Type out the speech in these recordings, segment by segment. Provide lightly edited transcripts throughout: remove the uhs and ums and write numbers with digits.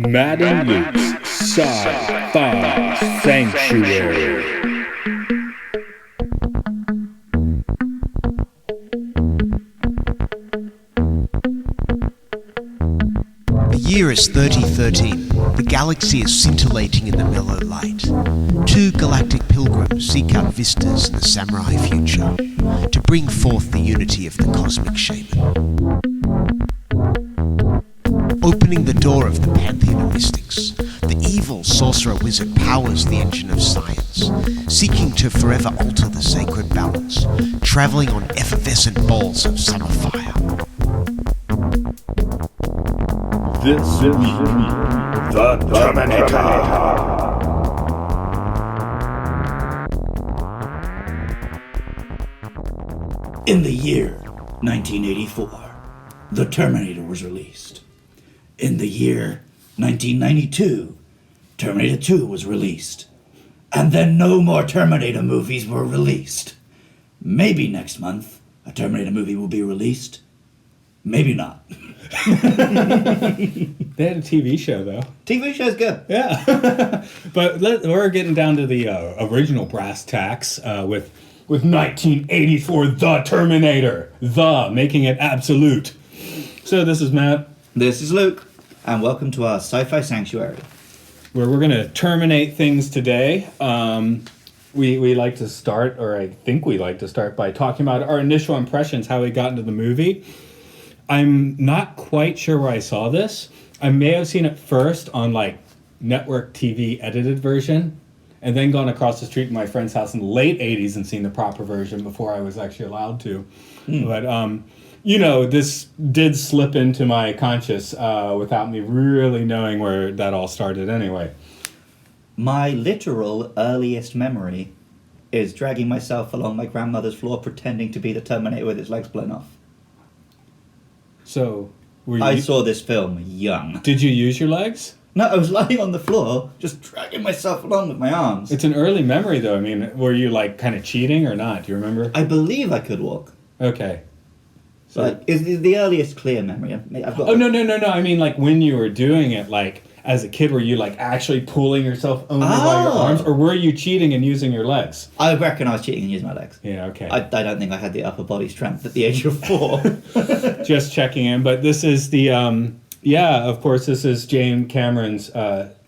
Matt and Luke's Sci-Fi Sanctuary. The year is 3013. The galaxy is scintillating in the mellow light. Two galactic pilgrims seek out vistas in the samurai future to bring forth the unity of the cosmic shaman. Opening the door of the pantheon of mystics, the evil sorcerer wizard powers the engine of science, seeking to forever alter the sacred balance, travelling on effervescent balls of summer fire. This week, The Terminator. In the year 1984, The Terminator was released. In the year 1992, Terminator 2 was released. And then no more Terminator movies were released. Maybe next month a Terminator movie will be released. Maybe not. They had a TV show, though. TV show's good. Yeah. But we're getting down to the original brass tacks with 1984, The Terminator. Making it absolute. So this is Matt. This is Luke. And welcome to our Sci-Fi Sanctuary. Where we're going to terminate things today. We like to start, or I think we like to start, by talking about our initial impressions, how we got into the movie. I'm not quite sure where I saw this. I may have seen it first on network TV edited version, and then gone across the street to my friend's house in the late 80s and seen the proper version before I was actually allowed to. But, this did slip into my conscious without me really knowing where that all started anyway. My literal earliest memory is dragging myself along my grandmother's floor pretending to be the Terminator with its legs blown off. So, I saw this film young. Did you use your legs? No, I was lying on the floor, just dragging myself along with my arms. It's an early memory, though. I mean, were you, kind of cheating or not? Do you remember? I believe I could walk. Okay. So, But is the earliest clear memory. I've got no. I mean, when you were doing it, as a kid, were you, actually pulling yourself only by your arms? Or were you cheating and using your legs? I reckon I was cheating and using my legs. Yeah, okay. I don't think I had the upper body strength at the age of 4. Just checking in. But this is the, of course, this is James Cameron's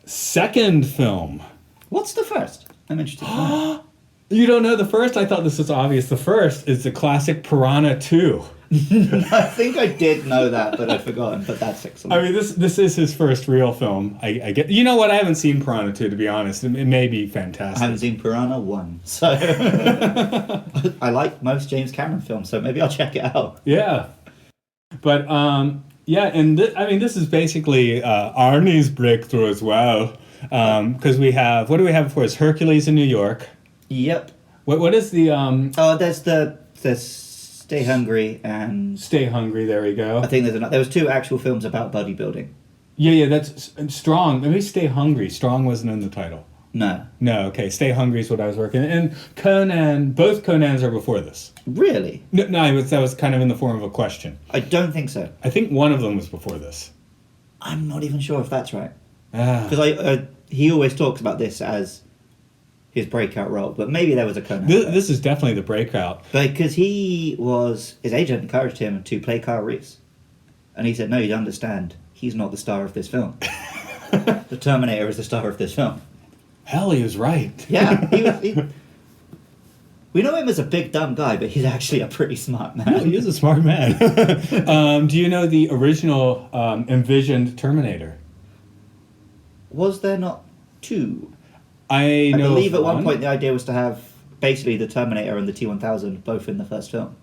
second film. What's the first? I'm interested in that. You don't know the first? I thought this was obvious. The first is the classic Piranha 2. I think I did know that, but I'd forgotten. But that's excellent. I mean, this is his first real film. I get. You know what? I haven't seen Piranha 2, to be honest. It may be fantastic. I haven't seen Piranha 1, so I like most James Cameron films, so maybe I'll check it out. Yeah, but and this is basically Arnie's breakthrough as well, because we have, what do we have before us? Hercules in New York. Yep. What is the there's the Stay Hungry and Stay Hungry. There we go. I think there was 2 actual films about bodybuilding. Yeah, that's Strong. Maybe Stay Hungry. Strong wasn't in the title. No, okay. Stay Hungry is what I was working. And Conan, both Conans are before this. Really? No, that was kind of in the form of a question. I don't think so. I think one of them was before this. I'm not even sure if that's right. Because he always talks about this as his breakout role, but maybe there was a Conan. This is definitely the breakout. Because his agent encouraged him to play Kyle Reese. And he said, no, you don't understand. He's not the star of this film. The Terminator is the star of this film. Hell, he was right. Yeah, we know him as a big dumb guy, but he's actually a pretty smart man. No, he is a smart man. Do you know the original envisioned Terminator? Was there not 2? I believe at one point the idea was to have basically the Terminator and the T-1000 both in the first film.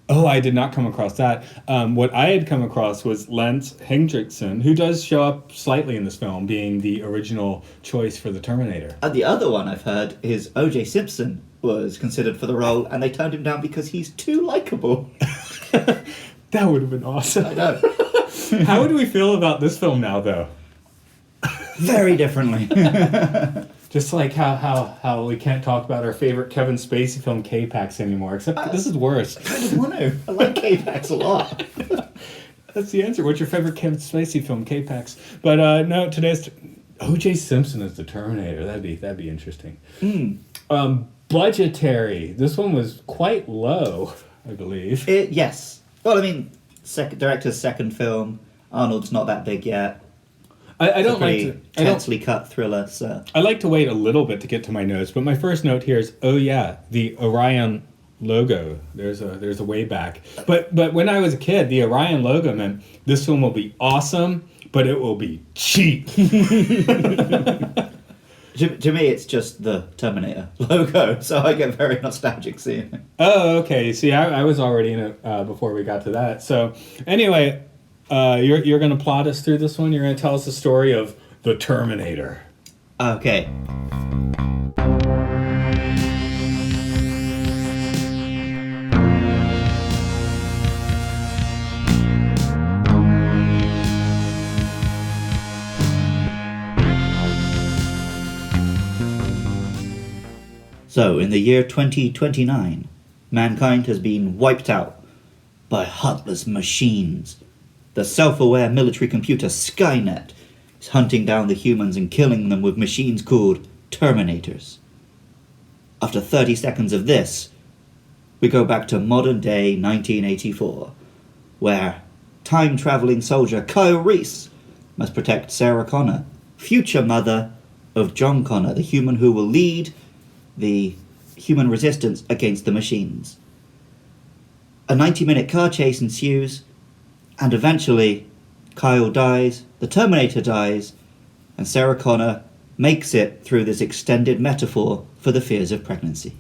Oh, I did not come across that. What I had come across was Lance Henriksen, who does show up slightly in this film, being the original choice for the Terminator. And the other one I've heard is O.J. Simpson was considered for the role, and they turned him down because he's too likable. That would have been awesome. I know. How would we feel about this film now, though? Very differently. Just like how we can't talk about our favorite Kevin Spacey film K-Pax anymore, except this is worse. I kind of want to. I like K-Pax a lot. That's the answer. What's your favorite Kevin Spacey film? K-Pax. But no, today's O.J. Simpson as the Terminator. That'd be interesting. Budgetary. This one was quite low, I believe. Yes. Well, I mean, director's second film. Arnold's not that big yet. I don't like to tensely cut thriller. So I like to wait a little bit to get to my notes, but my first note here is, oh yeah, the Orion logo. There's a way back. But when I was a kid, the Orion logo meant this film will be awesome, but it will be cheap. To me, it's just the Terminator logo, so I get very nostalgic seeing it. Oh, okay. See, I was already in it before we got to that. So anyway, you're going to plot us through this one. You're going to tell us the story of the Terminator. Okay. So, in the year 2029, mankind has been wiped out by heartless machines. The self-aware military computer Skynet is hunting down the humans and killing them with machines called Terminators. After 30 seconds of this, we go back to modern-day 1984, where time-traveling soldier Kyle Reese must protect Sarah Connor, future mother of John Connor, the human who will lead the human resistance against the machines. A 90-minute car chase ensues, and eventually Kyle dies, the Terminator dies, and Sarah Connor makes it through this extended metaphor for the fears of pregnancy.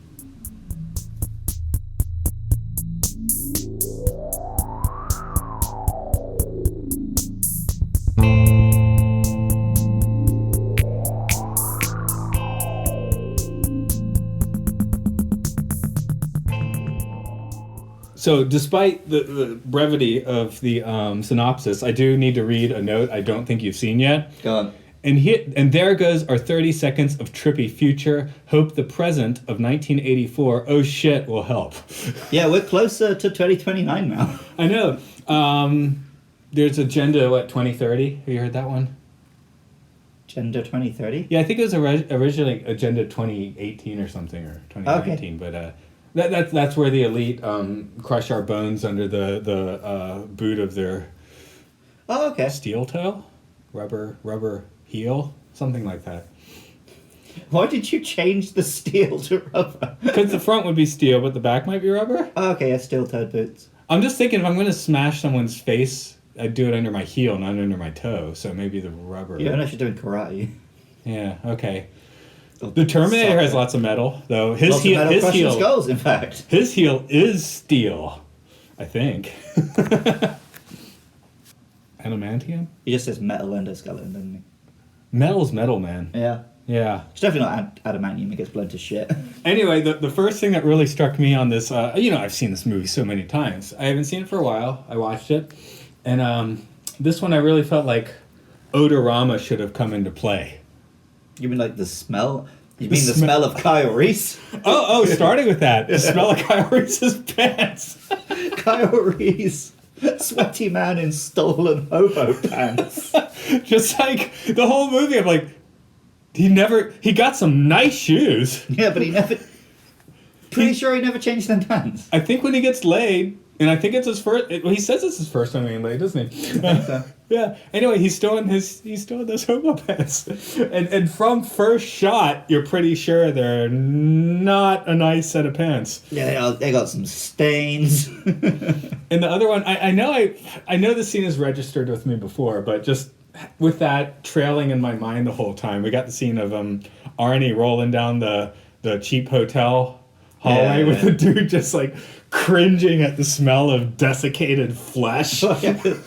So despite the brevity of the synopsis, I do need to read a note I don't think you've seen yet. Go on. And there goes our 30 seconds of trippy future. Hope the present of 1984, oh shit, will help. Yeah, we're closer to 2029 now. I know. There's Agenda, 2030? Have you heard that one? Agenda 2030? Yeah, I think it was originally Agenda 2018 or something, or 2019. Okay. But that's where the elite crush our bones under the boot of their steel toe? Rubber heel? Something like that. Why did you change the steel to rubber? Because the front would be steel, but the back might be rubber? Oh, okay, yeah, steel-toed boots. I'm just thinking if I'm going to smash someone's face, I'd do it under my heel, not under my toe. So maybe the rubber. Yeah, unless you're doing karate. Yeah, okay. The Terminator has lots of metal, though. His heel, skulls, in fact. His heel is steel, I think. Adamantium? He just says metal endoskeleton, doesn't he? Metal's metal, man. Yeah. Yeah. It's definitely not adamantium. It gets blown to shit. Anyway, the first thing that really struck me on this, I've seen this movie so many times. I haven't seen it for a while. I watched it. And this one I really felt like Odorama should have come into play. You mean like the smell? You mean the smell of Kyle Reese? Oh, starting with that. The smell of Kyle Reese's pants. Kyle Reese. Sweaty man in stolen hobo pants. Just like the whole movie, I'm like, he got some nice shoes. Yeah, but pretty sure he never changed them pants. I think when he gets laid, and I think it's his first, he says it's his first time getting laid, doesn't he? I think so. Yeah. Anyway, he's still in those hobo pants. And from first shot, you're pretty sure they're not a nice set of pants. Yeah, they got some stains. And the other one, I know this scene is registered with me before, but just with that trailing in my mind the whole time, we got the scene of Arnie rolling down the cheap hotel hallway with the dude just like cringing at the smell of desiccated flesh. The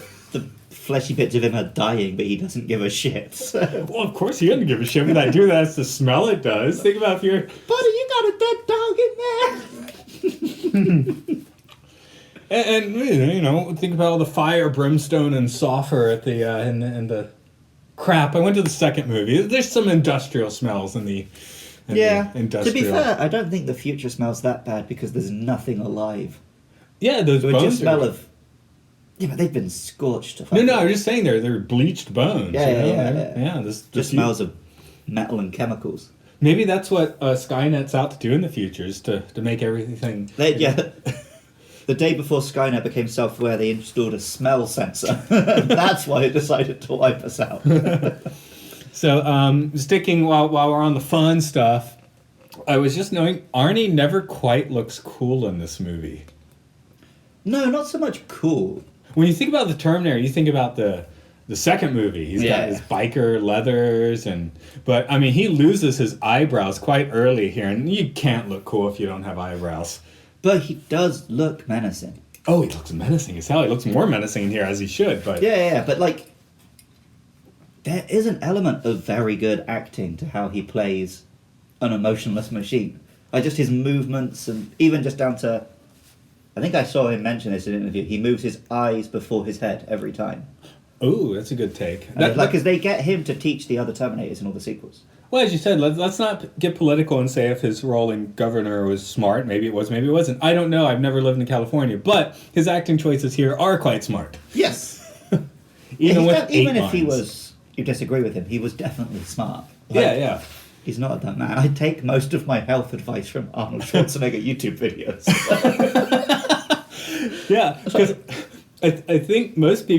fleshy bits of him are dying, but he doesn't give a shit. So. Well, of course he doesn't give a shit, but that dude, that's the smell it does. Think about if you're... Buddy, you got a dead dog in there! and think about all the fire, brimstone, and sulfur at the in the crap. I went to the second movie. There's some industrial smells in the industrial. To be fair, I don't think the future smells that bad because there's nothing alive. Yeah, those it would bones just smell of. Yeah, but they've been scorched. No, I'm just saying they're bleached bones. Yeah. This Just smells of metal and chemicals. Maybe that's what Skynet's out to do in the future, is to make everything... The day before Skynet became self-aware, they installed a smell sensor. That's why it decided to wipe us out. So, sticking while we're on the fun stuff, I was just knowing Arnie never quite looks cool in this movie. No, not so much cool. When you think about the Terminator, you think about the second movie. He's got his biker leathers, but I mean, he loses his eyebrows quite early here, and you can't look cool if you don't have eyebrows. But he does look menacing. Oh, he looks menacing as hell. He looks more menacing here, as he should. But but like, there is an element of very good acting to how he plays an emotionless machine. Like just his movements, and even just down to, I think I saw him mention this in an interview. He moves his eyes before his head every time. Oh, that's a good take. Because they get him to teach the other Terminators in all the sequels. Well, as you said, let's not get political and say if his role in Governor was smart. Maybe it was, maybe it wasn't. I don't know. I've never lived in California. But his acting choices here are quite smart. Yes. Even if you disagree with him, he was definitely smart. Yeah. He's not a dumb man. I take most of my health advice from Arnold Schwarzenegger YouTube videos. Yeah, because I think most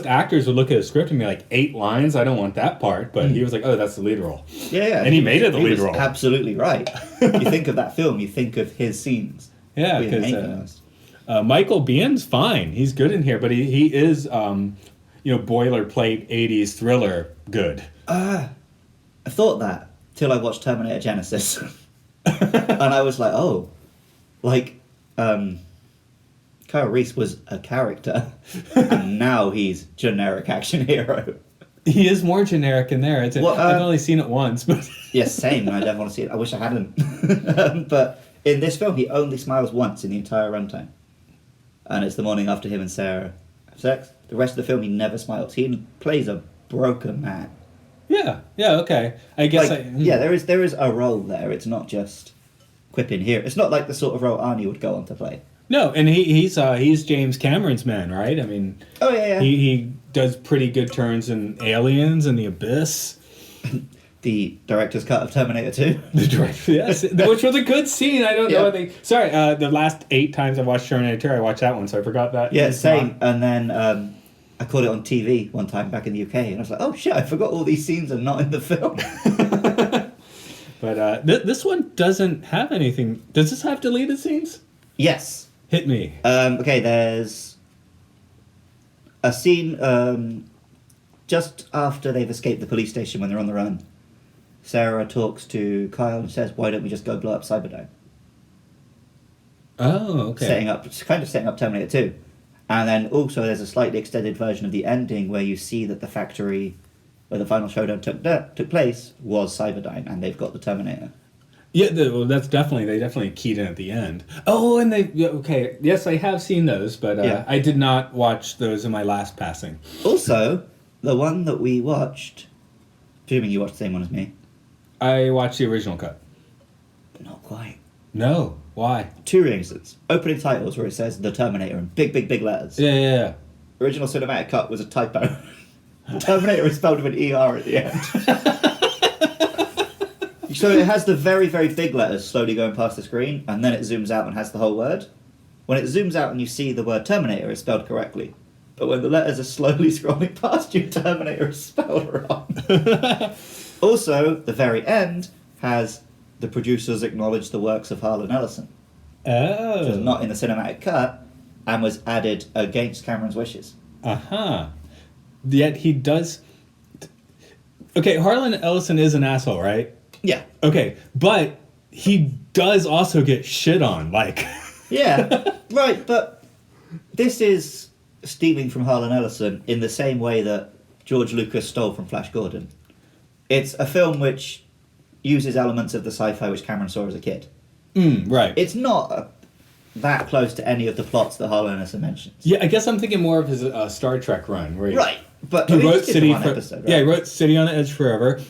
actors would look at a script and be like, 8 lines, I don't want that part. But he was like, oh, that's the lead role. Yeah. And he made it the lead role. Absolutely right. You think of that film, you think of his scenes. Yeah, because Michael Biehn's fine. He's good in here, but he is, boilerplate 80s thriller good. I thought that till I watched Terminator Genesis. And I was like, oh, like, Kyle Reese was a character, and now he's generic action hero. He is more generic in there. I've only seen it once, but yes, same. And I don't want to see it. I wish I hadn't. But in this film, he only smiles once in the entire runtime, and it's the morning after him and Sarah have sex. The rest of the film, he never smiles. He plays a broken man. Yeah. Okay. I guess. There is a role there. It's not just quipping here. It's not like the sort of role Arnie would go on to play. No, and he's James Cameron's man, right? I mean, he does pretty good turns in Aliens and The Abyss. The director's cut of Terminator 2. The director, yes, which was a good scene. I don't know. The last 8 times I've watched Terminator 2, I watched that one, so I forgot that. Yeah, same. And then I caught it on TV one time back in the UK, and I was like, oh shit, I forgot all these scenes are not in the film. But this one doesn't have anything. Does this have deleted scenes? Yes. Hit me. Okay, there's a scene just after they've escaped the police station when they're on the run. Sarah talks to Kyle and says, why don't we just go blow up Cyberdyne? Oh, okay. Setting up Terminator 2. And then also there's a slightly extended version of the ending where you see that the factory where the final showdown took place was Cyberdyne, and they've got the Terminator. Yeah, they definitely keyed in at the end. Oh, and yes, I have seen those, but I did not watch those in my last passing. Also, the one that we watched, presuming you watched the same one as me. I watched the original cut. But not quite. No, why? 2 reasons. Opening titles where it says The Terminator in big letters. Yeah. Original cinematic cut was a typo. Terminator is spelled with an ER at the end. So it has the very, very big letters slowly going past the screen, and then it zooms out and has the whole word. When it zooms out and you see the word Terminator, it's spelled correctly. But when the letters are slowly scrolling past you, Terminator is spelled wrong. Also, the very end has the producers acknowledge the works of Harlan Ellison. Oh. Which was not in the cinematic cut, and was added against Cameron's wishes. Uh-huh. Yet he does... Okay, Harlan Ellison is an asshole, right? Yeah. Okay, but he does also get shit on, like... Yeah, right, but this is stealing from Harlan Ellison in the same way that George Lucas stole from Flash Gordon. It's a film which uses elements of the sci-fi which Cameron saw as a kid. Right. It's not that close to any of the plots that Harlan Ellison mentions. Yeah, I guess I'm thinking more of his Star Trek run. Where right, but he wrote City for, episode, right? Yeah, he wrote City on the Edge Forever.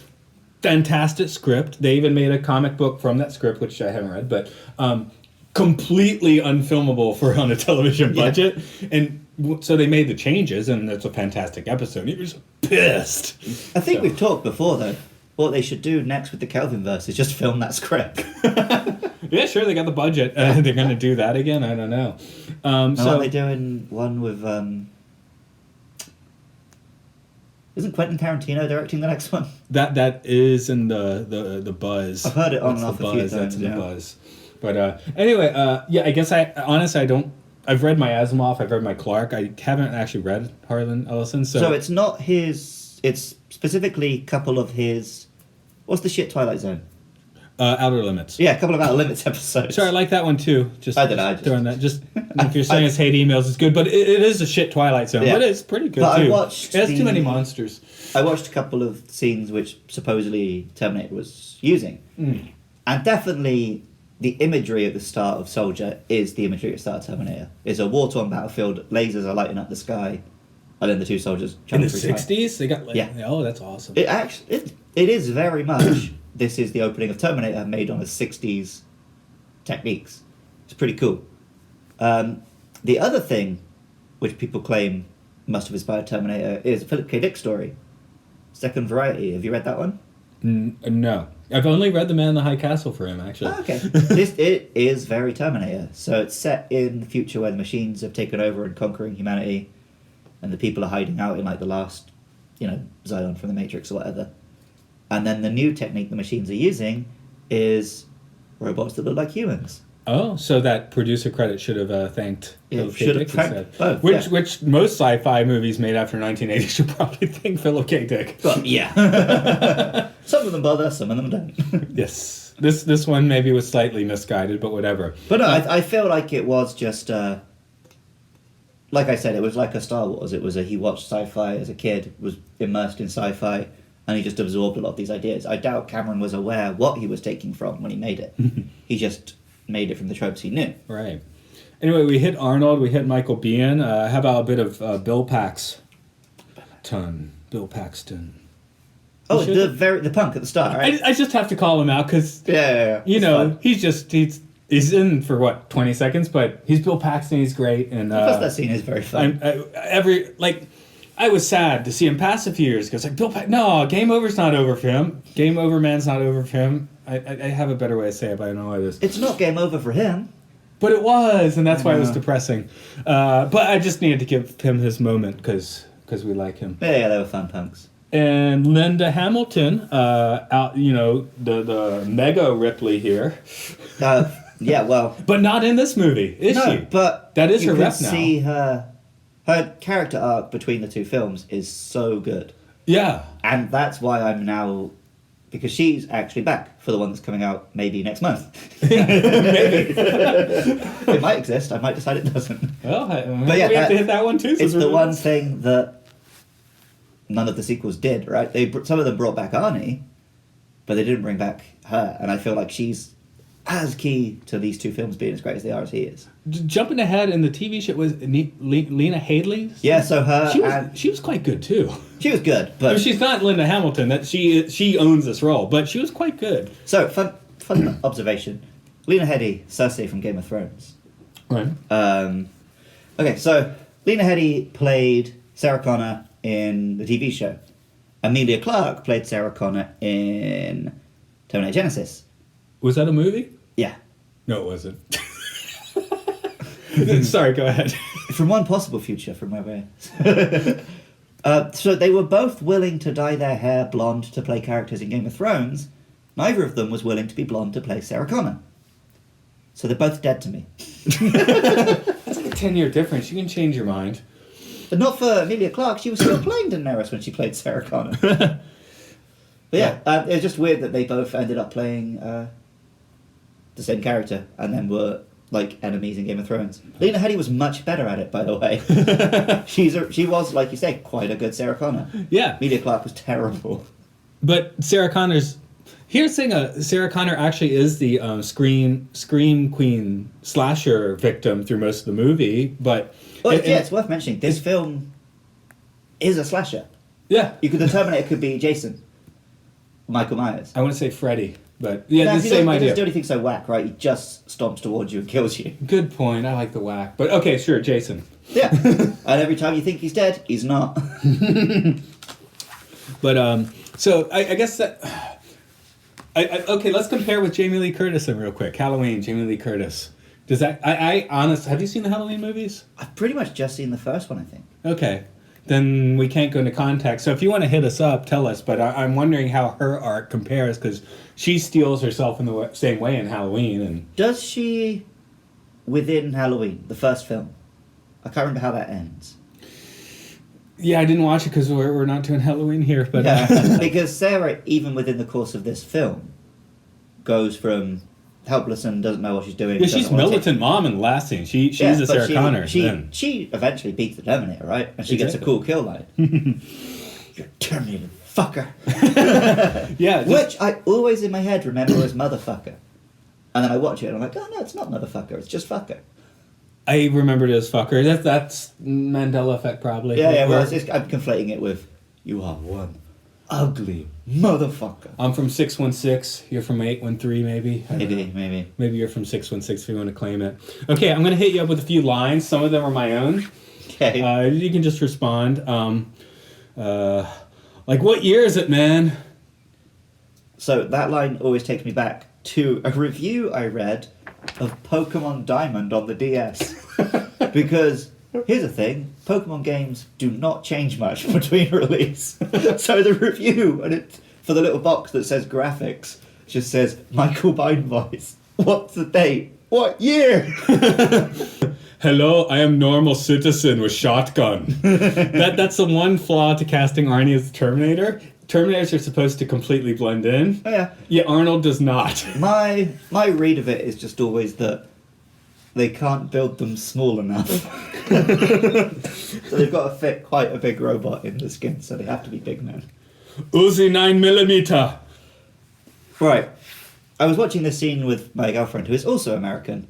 Fantastic script. They even made a comic book from that script, which I haven't read, but completely unfilmable on a television budget. And so they made the changes, and it's a fantastic episode. He was pissed. I think we've talked before, though. What they should do next with the Kelvinverse is just film that script. Yeah, sure, they got the budget. They're going to do that again? I don't know. So are they doing one with... Isn't Quentin Tarantino directing the next one? That is in the buzz. I've heard it on and That's off the a few buzz. times. That's the buzz. But anyway, yeah, I guess honestly I don't... I've read my Asimov, I've read my Clarke. I haven't actually read Harlan Ellison. So it's not his... It's specifically a couple of his... What's the shit Twilight Zone? Outer Limits. Yeah, a couple of Outer Limits episodes. Sorry, I like that one too. I don't know. Throwing that. Just if you're saying it's hate emails, it's good, but it is a shit Twilight Zone. Yeah. But it's pretty good But too. I watched it has too many monsters. I watched a couple of scenes which supposedly Terminator was using, and definitely the imagery at the start of Soldier is the imagery at the start of Terminator. It's a war-torn battlefield. Lasers are lighting up the sky, and then the two soldiers In the jumping through 60s, they got like, Yeah. Oh, that's awesome. It is very much. This is the opening of Terminator made on a 60s techniques. It's pretty cool. The other thing, which people claim must have inspired Terminator, is a Philip K. Dick story, Second Variety. Have you read that one? No, I've only read The Man in the High Castle for him actually. Oh, okay. It is very Terminator. So it's set in the future where the machines have taken over and conquering humanity, and the people are hiding out in like the last, Zion from the Matrix or whatever. And then the new technique the machines are using is robots that look like humans. Oh, so that producer credit should have thanked Philip K. should have Dick thanked instead. both, Which most sci-fi movies made after 1980 should probably thank Philip K. Dick. But yeah. Some of them bother, some of them don't. Yes. This one maybe was slightly misguided, but whatever. But no, I feel like it was just... like I said, it was like a Star Wars. It was he watched sci-fi as a kid, was immersed in sci-fi, and he just absorbed a lot of these ideas. I doubt Cameron was aware what he was taking from when he made it. He just made it from the tropes he knew. Right. Anyway, we hit Arnold, we hit Michael Biehn. How about a bit of Bill Paxton? Bill Paxton. Oh, the punk at the start, right? I just have to call him out because, Yeah. he's in for what, 20 seconds, but he's Bill Paxton, he's great. And Plus that scene is very fun. I was sad to see him pass a few years because no, Game Over's not over for him. Game Over Man's not over for him. I have a better way to say it, but I don't know what it is. It's not game over for him. But it was, and that's why it was depressing. But I just needed to give him his moment because we like him. Yeah, they were fun punks. And Linda Hamilton, the mega Ripley here. Yeah, well... But not in this movie, is she? No, but that is you her can rep now. see her character arc between the two films is so good. Yeah. And that's why I'm now... Because she's actually back for the one that's coming out maybe next month. Maybe. It might exist. I might decide it doesn't. Well, But yeah, we have to hit that one too. It's the one thing that none of the sequels did, right? Some of them brought back Arnie, but they didn't bring back her. And I feel like she's as key to these two films being as great as they are as he is. Jumping ahead in the TV show was Lena Headey. Yeah, so her she was quite good too. She was good, but I mean, she's not Linda Hamilton. That she owns this role, but she was quite good. So fun observation: Lena Headey, Cersei from Game of Thrones. Right. Okay, so Lena Headey played Sarah Connor in the TV show. Emilia Clarke played Sarah Connor in Terminator Genesis. Was that a movie? Yeah. No, it wasn't. Sorry, go ahead. From one possible future, from where we're... so they were both willing to dye their hair blonde to play characters in Game of Thrones. Neither of them was willing to be blonde to play Sarah Connor. So they're both dead to me. That's like a 10-year difference. You can change your mind. But not for Emilia Clarke. She was still playing Daenerys when she played Sarah Connor. But yeah, it was just weird that they both ended up playing the same character and then were like enemies in Game of Thrones. Lena Headey was much better at it, by the way. She was, like you say, quite a good Sarah Connor. Yeah. Emilia Clarke was terrible. But Sarah Connor's... Here's the thing, Sarah Connor actually is the Scream Queen slasher victim through most of the movie, but... Well, it's worth mentioning, this film is a slasher. Yeah. The Terminator could be Jason. Michael Myers. I want to say Freddy, but yeah, No, the he same doesn't idea. do anything so whack, right? He just stomps towards you and kills you. Good point. I like the whack, but okay, sure, Jason. Yeah. And every time you think he's dead, he's not. But so I guess that. Okay, let's compare with Jamie Lee Curtis then real quick. Halloween, Jamie Lee Curtis. Does that? Have you seen the Halloween movies? I've pretty much just seen the first one, I think. Okay, then we can't go into context. So if you want to hit us up, tell us. But I'm wondering how her art compares because she steals herself in the same way in Halloween. And Does she, within Halloween, the first film? I can't remember how that ends. yeah, I didn't watch it because we're not doing Halloween here. But Yeah, because Sarah, even within the course of this film, goes from helpless and doesn't know what she's doing. yeah, she's militant mom in the last scene. She's a but Sarah Connor. then. She eventually beats the Terminator, right? And she gets a Exactly. cool kill line. You're Terminator, fucker. Yeah, Which I always in my head remember as motherfucker. And then I watch it and I'm like, oh no, it's not motherfucker, it's just fucker. I remembered it as fucker. That's Mandela effect probably. Yeah, well, Where- I'm conflating it with, you are one ugly motherfucker. I'm from 616. You're from 813, maybe. I don't know. Maybe. Maybe you're from 616 if you want to claim it. Okay, I'm going to hit you up with a few lines. Some of them are my own. Okay. You can just respond. Like, what year is it, man? So that line always takes me back to a review I read of Pokemon Diamond on the DS. Because here's the thing, Pokemon games do not change much between release. So the review, and it for the little box that says graphics, just says Michael Biehn voice. What's the date? What year? Hello, I am normal citizen with shotgun. That's the one flaw to casting Arnie as the Terminator. Terminators are supposed to completely blend in. Oh, yeah. Yeah, Arnold does not. My read of it is just always that they can't build them small enough. So they've got to fit quite a big robot in the skin, so they have to be big men. Uzi 9mm. Right. I was watching this scene with my girlfriend, who is also American.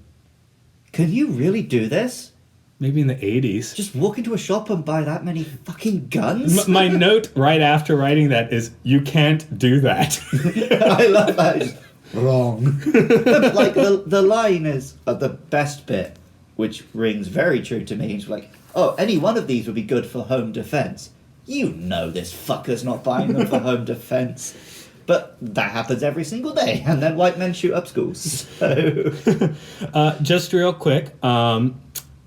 Can you really do this? Maybe in the 80s. Just walk into a shop and buy that many fucking guns? My note right after writing that is, you can't do that. I love that. It's just, wrong. But like, the line is the best bit, which rings very true to me. It's like, oh, any one of these would be good for home defense. You know this fucker's not buying them for home defense. But that happens every single day, and then white men shoot up schools. So. Just real quick,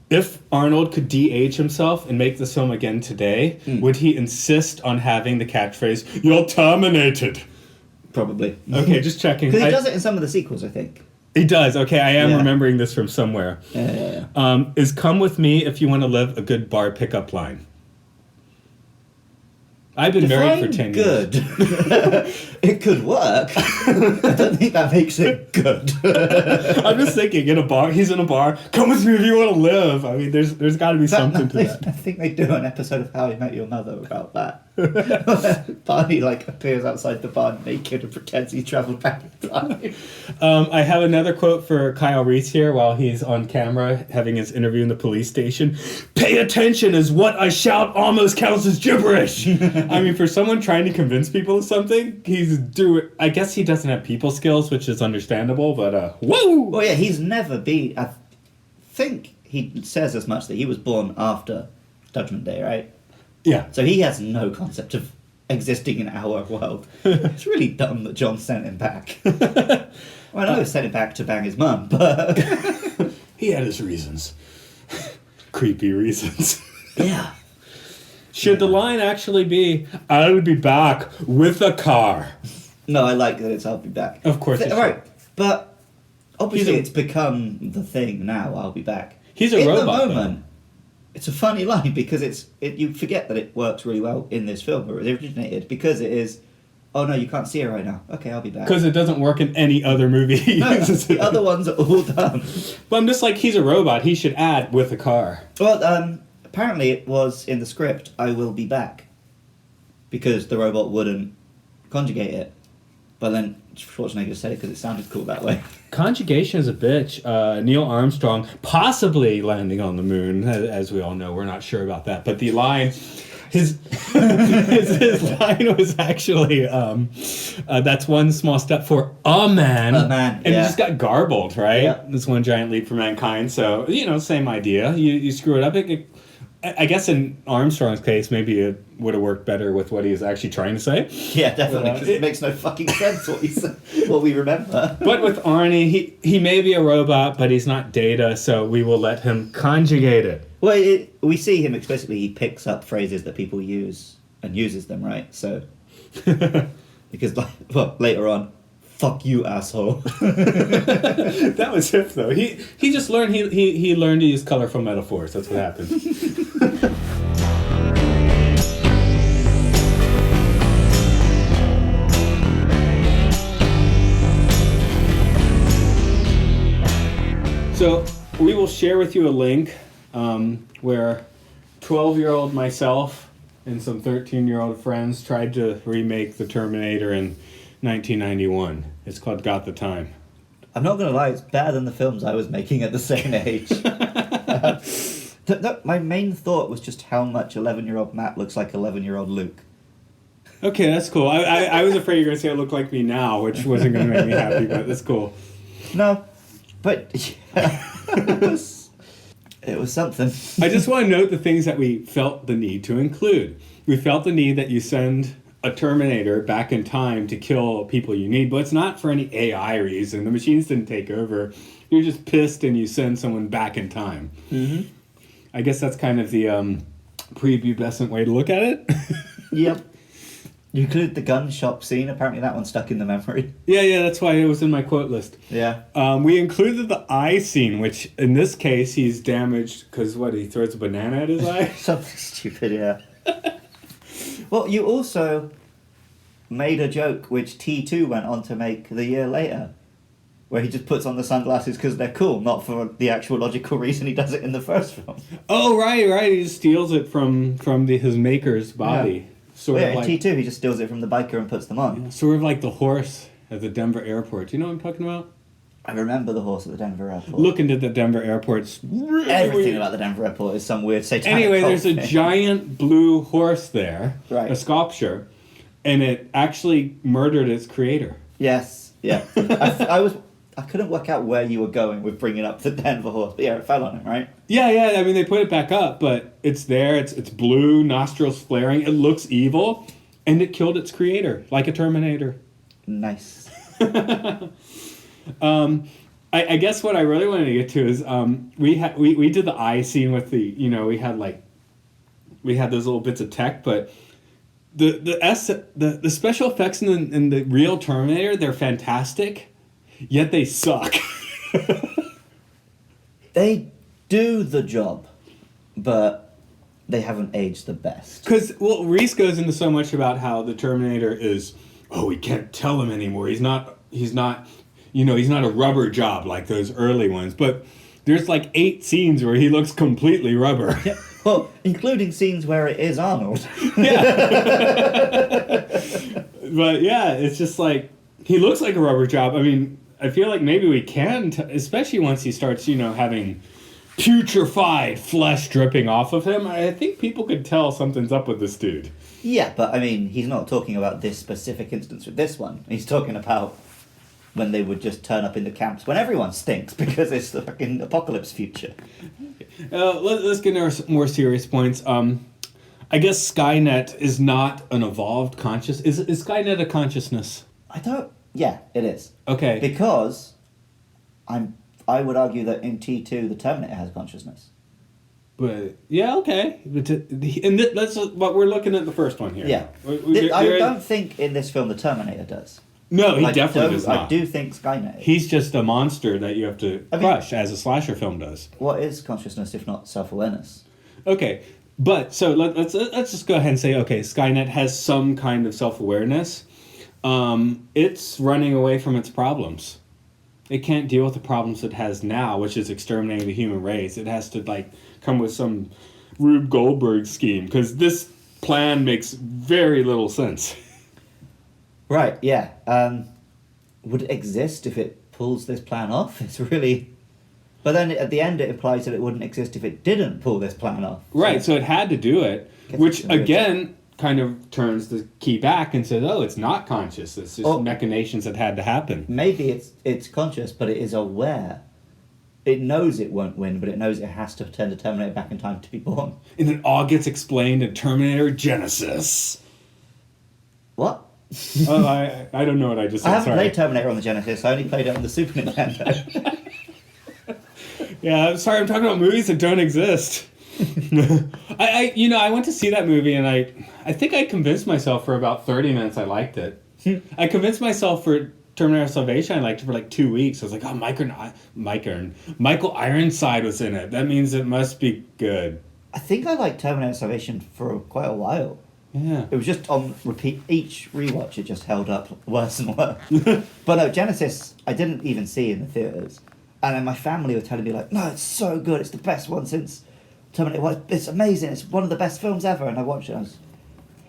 if Arnold could de-age himself and make this film again today, would he insist on having the catchphrase, "You're terminated"? Probably. Okay, just checking. Because he does it in some of the sequels, I think. He does. Okay, I am Yeah. remembering this from somewhere. Yeah. Is "Come with me if you want to live" a good bar pickup line? I've been married for 10 years. good. It could work. I don't think that makes it good. I'm just thinking, in a bar, he's in a bar. Come with me if you want to live. I mean, there's got to be something to that. I think they do an episode of How I Met Your Mother about that. Barney appears outside the bar naked and pretends he travelled back in time. I have another quote for Kyle Reese here while he's on camera having his interview in the police station. "Pay attention is what I shout almost counts as gibberish." I mean, for someone trying to convince people of something, he's doing... I guess he doesn't have people skills, which is understandable, but woo! Well, yeah, he's never been... I think he says as much that he was born after Judgment Day, right? Yeah. So he has no concept of existing in our world. It's really dumb that John sent him back. Well, I know he sent him back to bang his mum, but... He had his reasons. Creepy reasons. Yeah. Should the line actually be, "I'll be back with a car"? No, I like that it's I'll be back. Of course it should. Right, but obviously He's a- it's become the thing now, I'll be back. He's a in robot, the moment, it's a funny line because you forget that it works really well in this film, or it originated, because it is, oh no, you can't see her right now. Okay, I'll be back. Because it doesn't work in any other movie he No, uses the it. other ones are all done. But I'm just like, he's a robot. He should add "with a car." Well, apparently it was in the script, I will be back. Because the robot wouldn't conjugate it. But then Schwarzenegger said it because it sounded cool that way. Conjugation is a bitch. Neil Armstrong possibly landing on the moon, as we all know. We're not sure about that. But the line, His line was actually, that's one small step for a man. A man, And yeah. it just got garbled, right? Yeah. This one giant leap for mankind. So, same idea. You screw it up. I guess in Armstrong's case, maybe it would have worked better with what he was actually trying to say. Yeah, definitely, because it makes no fucking sense what we remember. But with Arnie, he may be a robot, but he's not Data, so we will let him conjugate it. Well, we see him explicitly. He picks up phrases that people use and uses them, right? So, because later on, fuck you, asshole. That was hip, though. He just learned he learned to use colorful metaphors. That's what happened. So we will share with you a link where 12-year-old myself and some 13-year-old friends tried to remake the Terminator in 1991. It's called Got the Time. I'm not going to lie, it's better than the films I was making at the same age. My main thought was just how much 11-year-old Matt looks like 11-year-old Luke. Okay, that's cool. I was afraid you were going to say I look like me now, which wasn't going to make me happy, but that's cool. No, but yeah, it was something. I just want to note the things that we felt the need to include. We felt the need that you send a Terminator back in time to kill people you need, but it's not for any AI reason. The machines didn't take over. You're just pissed and you send someone back in time. Mm-hmm. I guess that's kind of the prepubescent way to look at it. Yep. You include the gun shop scene. Apparently that one stuck in the memory. Yeah, that's why it was in my quote list. Yeah. We included the eye scene, which in this case he's damaged because he throws a banana at his eye? Something stupid, yeah. Well, you also made a joke which T2 went on to make the year later, where he just puts on the sunglasses because they're cool, not for the actual logical reason he does it in the first film. Oh, right. He just steals it from his maker's body. Yeah. Sort in of like T2 he just steals it from the biker and puts them on. Sort of like the horse at the Denver airport. Do you know what I'm talking about? I remember the horse at the Denver airport. Look into the Denver airport's really Everything weird. about the Denver airport is some weird satanic Anyway, cult there's a thing. giant blue horse there, Right. a sculpture, and it actually murdered its creator. Yes, yeah. I couldn't work out where you were going with bringing up the Denver horse, but yeah, it fell on him, right? Yeah. I mean, they put it back up, but it's there. It's blue, nostrils flaring. It looks evil, and it killed its creator like a Terminator. Nice. I guess what I really wanted to get to is we did the eye scene with the we had those little bits of tech, but the special effects in the real Terminator, they're fantastic, yet they suck. They do the job, but they haven't aged the best. Because Reese goes into so much about how the Terminator is, we can't tell him anymore. He's not a rubber job like those early ones. But there's like 8 scenes where he looks completely rubber. Yeah. Well, including scenes where it is Arnold. Yeah. But yeah, it's just like, he looks like a rubber job. I mean, I feel like maybe we can, especially once he starts, having putrefied flesh dripping off of him. I think people could tell something's up with this dude. Yeah, but I mean, he's not talking about this specific instance with this one. He's talking about when they would just turn up in the camps when everyone stinks because it's the fucking apocalypse future. Let's get into some more serious points. I guess Skynet is not an evolved consciousness. Is Skynet a consciousness? Yeah, it is. Okay. Because I would argue that in T2 the Terminator has consciousness. But yeah, okay. But that's what we're looking at the first one here. Yeah. I don't think in this film the Terminator does. No, he definitely does not. I do think Skynet is. He's just a monster that you have to crush, as a slasher film does. What is consciousness if not self-awareness? Okay, but so let's just go ahead and say, okay, Skynet has some kind of self-awareness. It's running away from its problems. It can't deal with the problems it has now, which is exterminating the human race. It has to come with some Rube Goldberg scheme, because this plan makes very little sense. Right, yeah. Would it exist if it pulls this plan off? It's really... But then at the end, it implies that it wouldn't exist if it didn't pull this plan off. Right, so it had to do it, Guess which it's weird. again kind of turns the key back and says, oh, it's not conscious. It's just machinations that had to happen. Maybe it's conscious, but it is aware. It knows it won't win, but it knows it has to send a Terminator back in time to be born. And it all gets explained in Terminator Genesis. What? Oh, I don't know what I just said. I haven't Sorry. played Terminator on the Genesis. I only played it on the Super Nintendo. Yeah, I'm sorry. I'm talking about movies that don't exist. I went to see that movie and I think I convinced myself for about 30 minutes I liked it. I convinced myself for Terminator Salvation I liked it for like 2 weeks. I was like, oh, Michael Ironside was in it. That means it must be good. I think I liked Terminator Salvation for quite a while. Yeah. It was just on repeat. Each rewatch, it just held up worse and worse. But no, Genesis, I didn't even see in the theatres. And then my family were telling me, like, no, it's so good. It's the best one since Terminator. Well, it's amazing. It's one of the best films ever. And I watched it and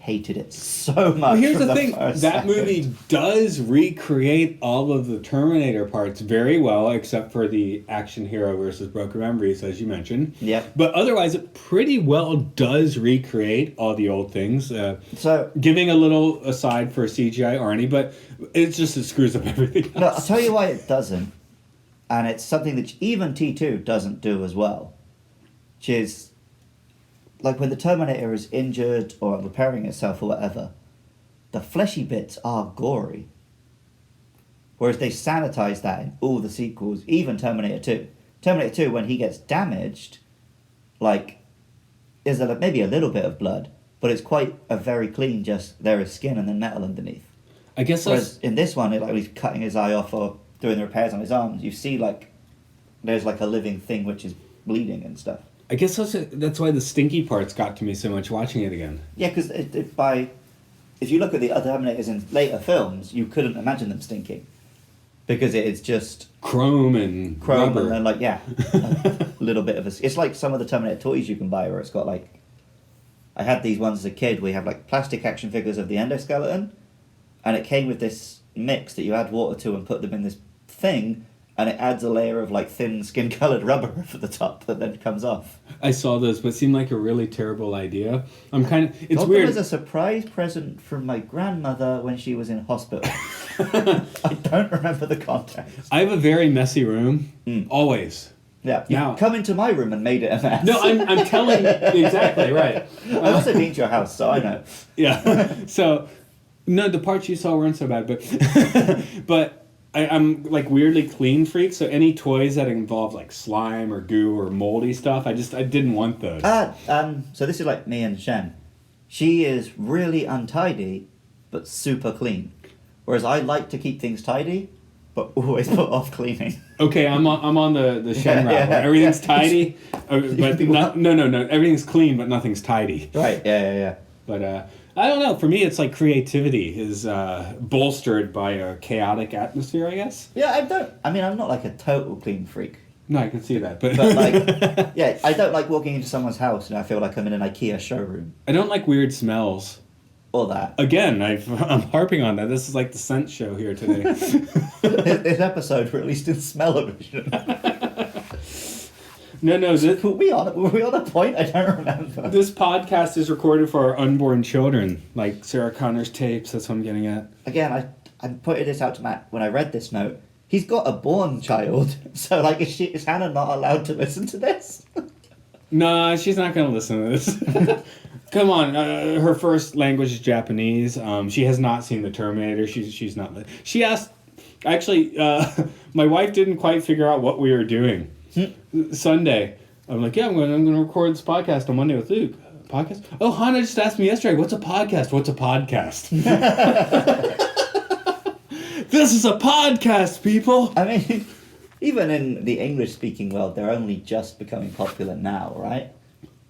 hated it so much. Well, here's from the thing. first That second. movie does recreate all of the Terminator parts very well, except for the action hero versus broken memories, as you mentioned. Yep. But otherwise, it pretty well does recreate all the old things. So, Giving a little aside for CGI Arnie, but it screws up everything else. no, I'll tell you why it doesn't. And it's something that even T2 doesn't do as well. Which is, like when the Terminator is injured or repairing itself or whatever, the fleshy bits are gory. Whereas they sanitize that in all the sequels, even Terminator 2. Terminator 2, when he gets damaged, like, there's maybe a little bit of blood, but it's quite a very clean, just there is skin and then metal underneath. I guess Whereas in this one, when he's cutting his eye off or doing the repairs on his arms, you see like there's like a living thing which is bleeding and stuff. I guess that's why the stinky parts got to me so much watching it again. Yeah, because if you look at the other Terminators in later films, you couldn't imagine them stinking because it is just Chrome and chrome rubber. and then a little bit of it's like some of the Terminator toys you can buy where it's got like, I had these ones as a kid where you have like plastic action figures of the endoskeleton, and it came with this mix that you add water to and put them in this thing, and it adds a layer of like thin skin colored rubber over the top that then comes off. I saw those, but it seemed like a really terrible idea. It's Got weird. them as a surprise present from my grandmother when she was in hospital. I don't remember the context. I have a very messy room, always. Yeah, you Now- come into my room and made it a mess. No, I'm telling exactly right. I've also been to your house, so I know. Yeah. So, no, the parts you saw weren't so bad, but I'm like weirdly clean freak. So any toys that involve like slime or goo or moldy stuff, I didn't want those. So this is like me and Shen. She is really untidy, but super clean. Whereas I like to keep things tidy, but always put off cleaning. Okay, I'm on the Shen route. Yeah, where everything's yeah. tidy, but no. Everything's clean, but nothing's tidy. Right, yeah. But I don't know. For me, it's like creativity is bolstered by a chaotic atmosphere, I guess. Yeah, I'm not like a total clean freak. No, I can see that. But But yeah, I don't like walking into someone's house and I feel like I'm in an IKEA showroom. I don't like weird smells. Or that. Again, I'm harping on that. This is like the scent show here today. This episode released in smell-o-vision. No, Were we on a point? I don't remember. this podcast is recorded for our unborn children, like Sarah Connor's tapes. That's what I'm getting at. Again, I pointed this out to Matt when I read this note. He's got a born child, so like, is Hannah not allowed to listen to this? No, she's not going to listen to this. Come on, her first language is Japanese. She has not seen the Terminator. She's not. She asked. Actually, my wife didn't quite figure out what we were doing. Sunday, I'm like, yeah, I'm going to record this podcast on Monday with Luke. Podcast? Oh, Hannah just asked me yesterday, what's a podcast? What's a podcast? This is a podcast, people. I mean, even in the English-speaking world, they're only just becoming popular now, right?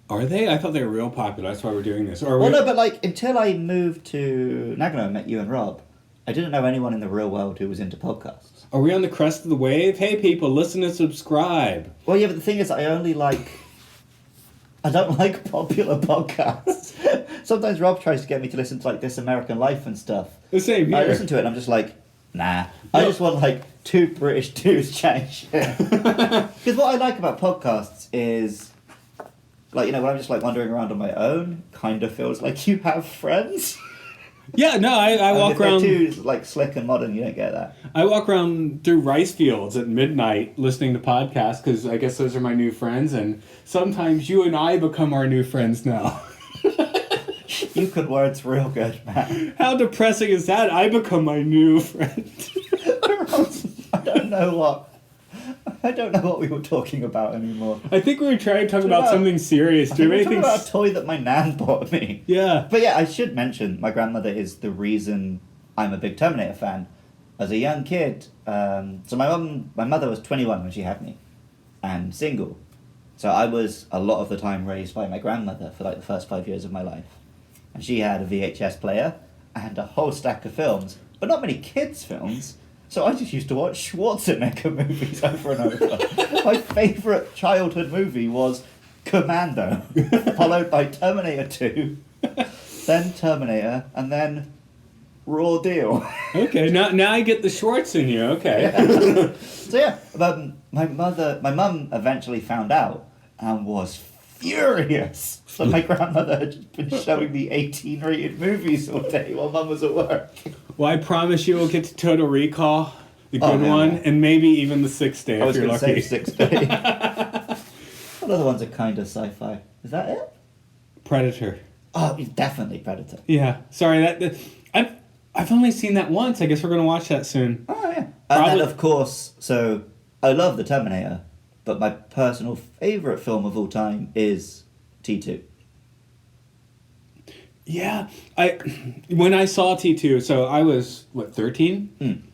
Are they? I thought they were real popular. That's why we're doing this. Well, no, but like, until I moved to Nagano and met you and Rob, I didn't know anyone in the real world who was into podcasts. Are we on the crest of the wave? Hey, people, listen and subscribe. Well, yeah, but the thing is, I don't like popular podcasts. Sometimes Rob tries to get me to listen to like This American Life and stuff. The same here. I listen to it and I'm just like, Nah. I just want like two British dudes chatting shit. Because what I like about podcasts is, like, when I'm just like wandering around on my own, kind of feels like you have friends. Yeah, no, I walk if they're around. too like slick and modern, you don't get that. I walk around through rice fields at midnight listening to podcasts because I guess those are my new friends, and sometimes you and I become our new friends now. You could words real good, man. How depressing is that? I become my new friend. I don't know what we were talking about anymore. I think we were trying to talk about something serious. Do you have talking anything? about a toy that my nan bought me. Yeah. But yeah, I should mention my grandmother is the reason I'm a big Terminator fan. As a young kid, so my mother was 21 when she had me, and single. So I was a lot of the time raised by my grandmother for like the first 5 years of my life. And she had a VHS player and a whole stack of films, but not many kids' films. So I just used to watch Schwarzenegger movies over and over. My favourite childhood movie was Commando, followed by Terminator 2, then Terminator, and then Raw Deal. Okay, now I get the Schwartz in you. Okay. Yeah. So yeah, my mum eventually found out and was furious that my grandmother had just been showing me 18-rated movies all day while mum was at work. Well, I promise you we'll get to Total Recall, the good one, and maybe even the Sixth Day if you're lucky. I was going to say 6th Day. What other ones are kind of sci-fi? Is that it? Predator. Oh, definitely Predator. Yeah. Sorry, that I've only seen that once. I guess we're going to watch that soon. Oh, yeah. And then, of course, so I love the Terminator, but my personal favourite film of all time is T2. Yeah, when I saw T2, so I was, 13?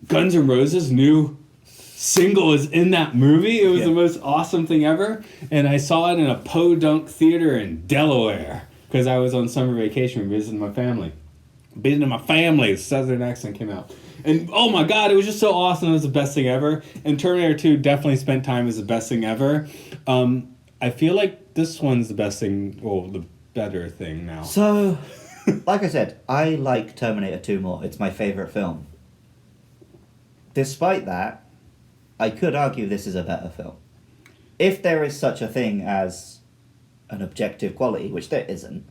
Guns N' Roses' new single is in that movie. It was the most awesome thing ever. And I saw it in a podunk theater in Delaware because I was on summer vacation visiting my family. The southern accent came out. And oh my god, it was just so awesome. It was the best thing ever. And Terminator 2 definitely spent time as the best thing ever. I feel like this one's the best thing, well, the better thing now. So, like I said, I like Terminator 2 more. It's my favourite film. Despite that, I could argue this is a better film. If there is such a thing as an objective quality, which there isn't,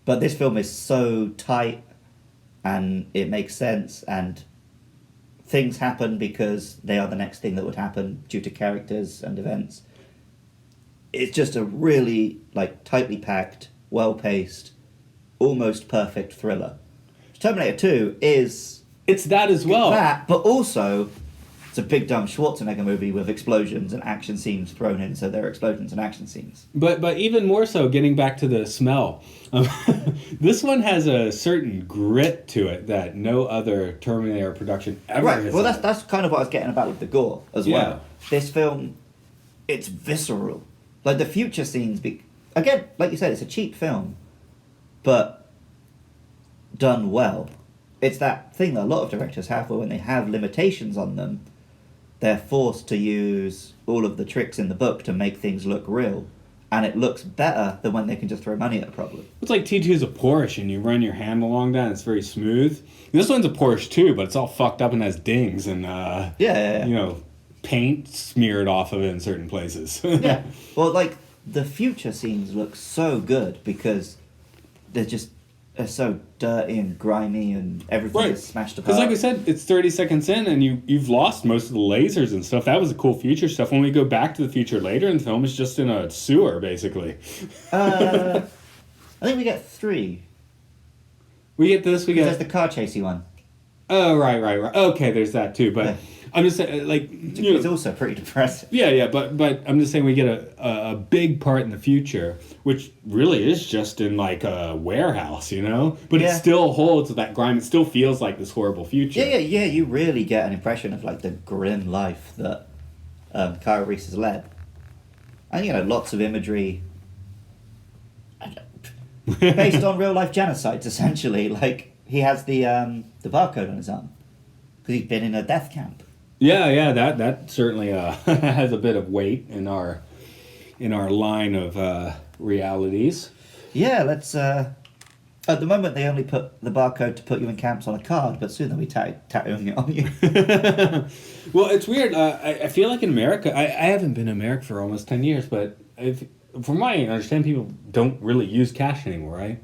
but this film is so tight and it makes sense and things happen because they are the next thing that would happen due to characters and events. It's just a really tightly packed, well-paced, almost perfect thriller. Terminator 2 is... It's that as well. That, but also it's a big dumb Schwarzenegger movie with explosions and action scenes thrown in, so there are explosions and action scenes. But even more so, getting back to the smell, this one has a certain grit to it that no other Terminator production ever has. Right, well that's kind of what I was getting about with the gore as well. This film, it's visceral. Like the future scenes, again, like you said, it's a cheap film, but done well. It's that thing that a lot of directors have where when they have limitations on them, they're forced to use all of the tricks in the book to make things look real. And it looks better than when they can just throw money at a problem. It's like T2 is a Porsche and you run your hand along that and it's very smooth. This one's a Porsche too, but it's all fucked up and has dings and, paint smeared off of it in certain places. Yeah. Well, the future scenes look so good because they're so dirty and grimy and everything is smashed apart. Because like I said, it's 30 seconds in and you've lost most of the lasers and stuff. That was the cool future stuff. When we go back to the future later in the film, it's just in a sewer, basically. I think we get 3. We get this, There's the car chasey one. Oh, right. Okay, there's that too, but... Yeah. I'm just saying, it's also pretty depressing. Yeah, but I'm just saying we get a big part in the future, which really is just in a warehouse, But it still holds that grime. It still feels like this horrible future. Yeah. You really get an impression of the grim life that Kyle Reese has led, and lots of imagery based on real life genocides. Essentially, he has the barcode on his arm because he's been in a death camp. Yeah, that certainly has a bit of weight in our line of realities. Yeah, let's. At the moment, they only put the barcode to put you in camps on a card, but soon they'll be tattooing it on you. Well, it's weird. I feel like in America, I haven't been in America for almost 10 years, but from what I understand, people don't really use cash anymore, right?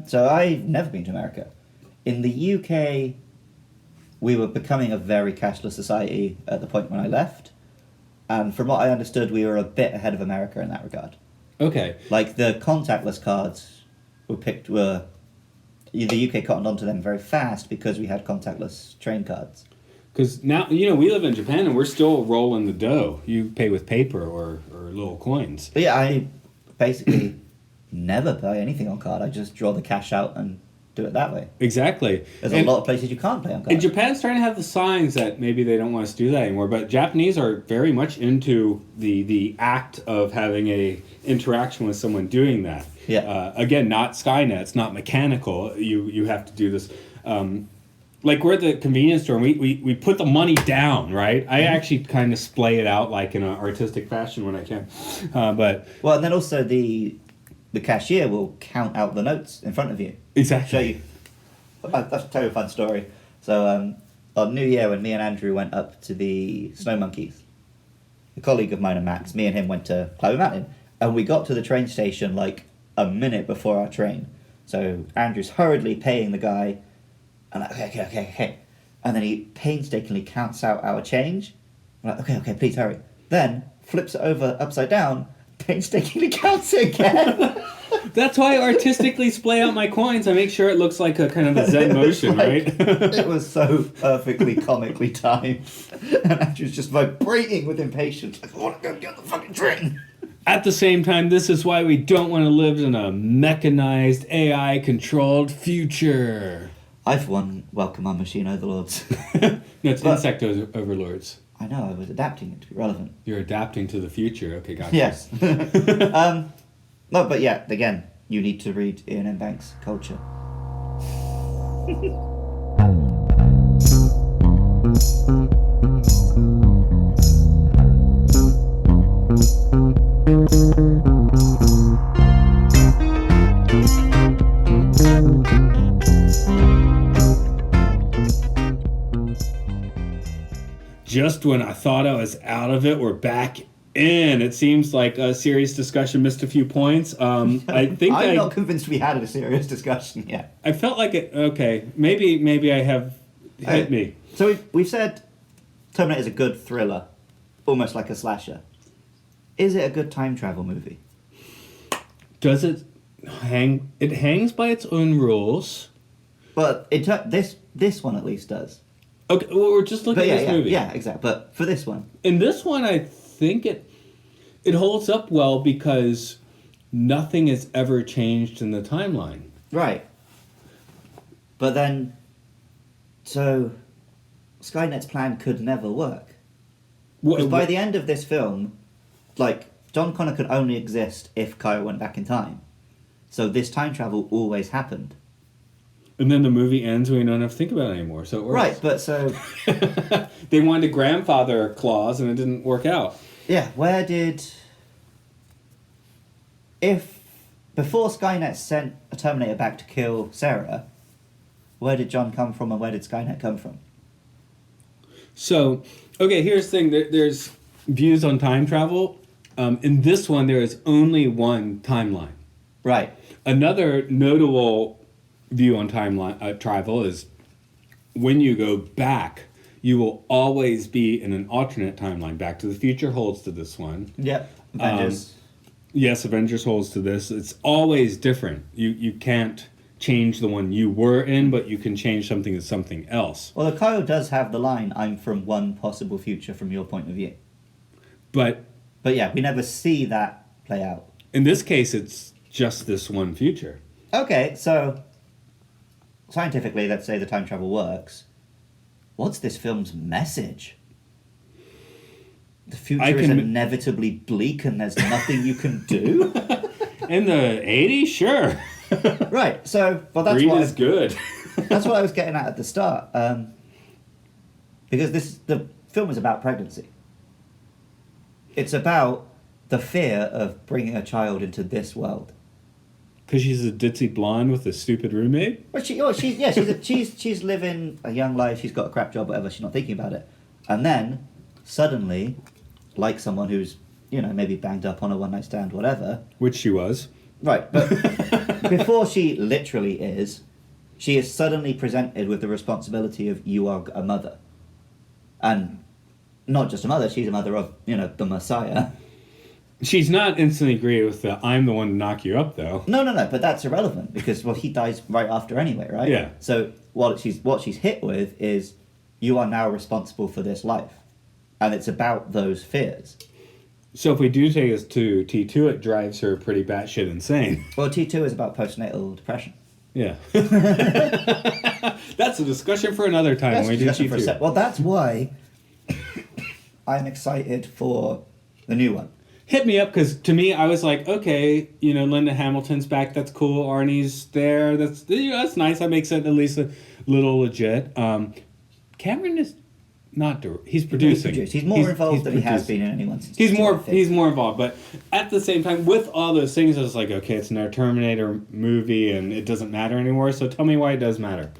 So I've never been to America. In the UK, we were becoming a very cashless society at the point when I left. And from what I understood, we were a bit ahead of America in that regard. Okay. Like, the contactless cards the UK cottoned onto them very fast because we had contactless train cards. Because now, we live in Japan and we're still rolling the dough. You pay with paper or little coins. But yeah, I basically never buy anything on card. I just draw the cash out and do it that way. Exactly. There's a lot of places you can't pay on card. And Japan's starting to have the signs that maybe they don't want us to do that anymore. But Japanese are very much into the act of having a interaction with someone doing that. Yeah. Again, not Skynet. It's not mechanical. You have to do this. Like we're at the convenience store and we put the money down, right? I actually kind of splay it out like in an artistic fashion when I can. Well, and then also the cashier will count out the notes in front of you. Exactly. Show you. That's a totally fun story. So on New Year, when me and Andrew went up to the Snow Monkeys, a colleague of mine and Max, me and him went to climb a mountain, and we got to the train station like a minute before our train. So Andrew's hurriedly paying the guy, and like, okay. And then he painstakingly counts out our change. I'm like, okay, please hurry. Then flips it over upside down, painstakingly counts it again. That's why I artistically splay out my coins. I make sure it looks like a kind of a Zen motion, right? It was so perfectly comically timed. And Andrew's just vibrating with impatience. Like, I want to go get the fucking train. At the same time, this is why we don't want to live in a mechanized, AI-controlled future. I, for one, welcome our machine overlords. No, it's insect overlords. I know, I was adapting it to be relevant. You're adapting to the future. Okay, gotcha. Yes. No, but yeah, again, you need to read Ian M. Banks' Culture. Just when I thought I was out of it, we're back in. It seems like a serious discussion missed a few points. I think I'm not convinced we had a serious discussion yet. I felt like it. Okay, maybe I have hit me. So we've said Terminator is a good thriller, almost like a slasher. Is it a good time travel movie? Does it hang? It hangs by its own rules. But this one at least does. Okay, well, we're just looking at this movie. Yeah, exactly. But for this one, in this one, I think it holds up well because nothing has ever changed in the timeline. Right. But then, so Skynet's plan could never work. Because by the end of this film, like, John Connor could only exist if Kyle went back in time. So this time travel always happened. And then the movie ends, we don't have to think about it anymore, so it works. Right, but so... They wanted a grandfather clause, and it didn't work out. Yeah, where did... If... Before Skynet sent a Terminator back to kill Sarah, where did John come from and where did Skynet come from? So, okay, here's the thing. There's views on time travel. In this one, there is only one timeline. Right. Another notable view on travel is when you go back, you will always be in an alternate timeline. Back to the Future holds to this one. Yep. Avengers. Yes, Avengers holds to this. It's always different. You can't change the one you were in, but you can change something to something else. Well, Kyle does have the line, "I'm from one possible future from your point of view." But yeah, we never see that play out. In this case, it's just this one future. Okay, so scientifically, let's say the time travel works. What's this film's message? The future is inevitably bleak and there's nothing you can do? In the 80s? Sure. Right, so... Well, that's Greed is good. That's what I was getting at the start. Because the film is about pregnancy. It's about the fear of bringing a child into this world. Because she's a ditzy blonde with a stupid roommate? Well, she's living a young life. She's got a crap job, whatever. She's not thinking about it, and then suddenly, like someone who's maybe banged up on a one night stand, whatever. Which she was. Right, but before she literally is, she is suddenly presented with the responsibility of you are a mother, and not just a mother. She's a mother of the Messiah. She's not instantly agree with the "I'm the one to knock you up," though. No, but that's irrelevant because he dies right after anyway, right? Yeah. So what she's hit with is, you are now responsible for this life, and it's about those fears. So if we do take us to T2, it drives her pretty batshit insane. Well, T2 is about postnatal depression. Yeah. That's a discussion for another time when we do T2. Well, that's why I'm excited for the new one. Hit me up, because to me, I was like, okay, Linda Hamilton's back. That's cool. Arnie's there. That's nice. That makes it at least a little legit. Cameron is not. He's producing. He's more involved than he has been in anyone since. He's more involved, but at the same time, with all those things, I was like, okay, it's a Terminator movie, and it doesn't matter anymore. So tell me why it does matter.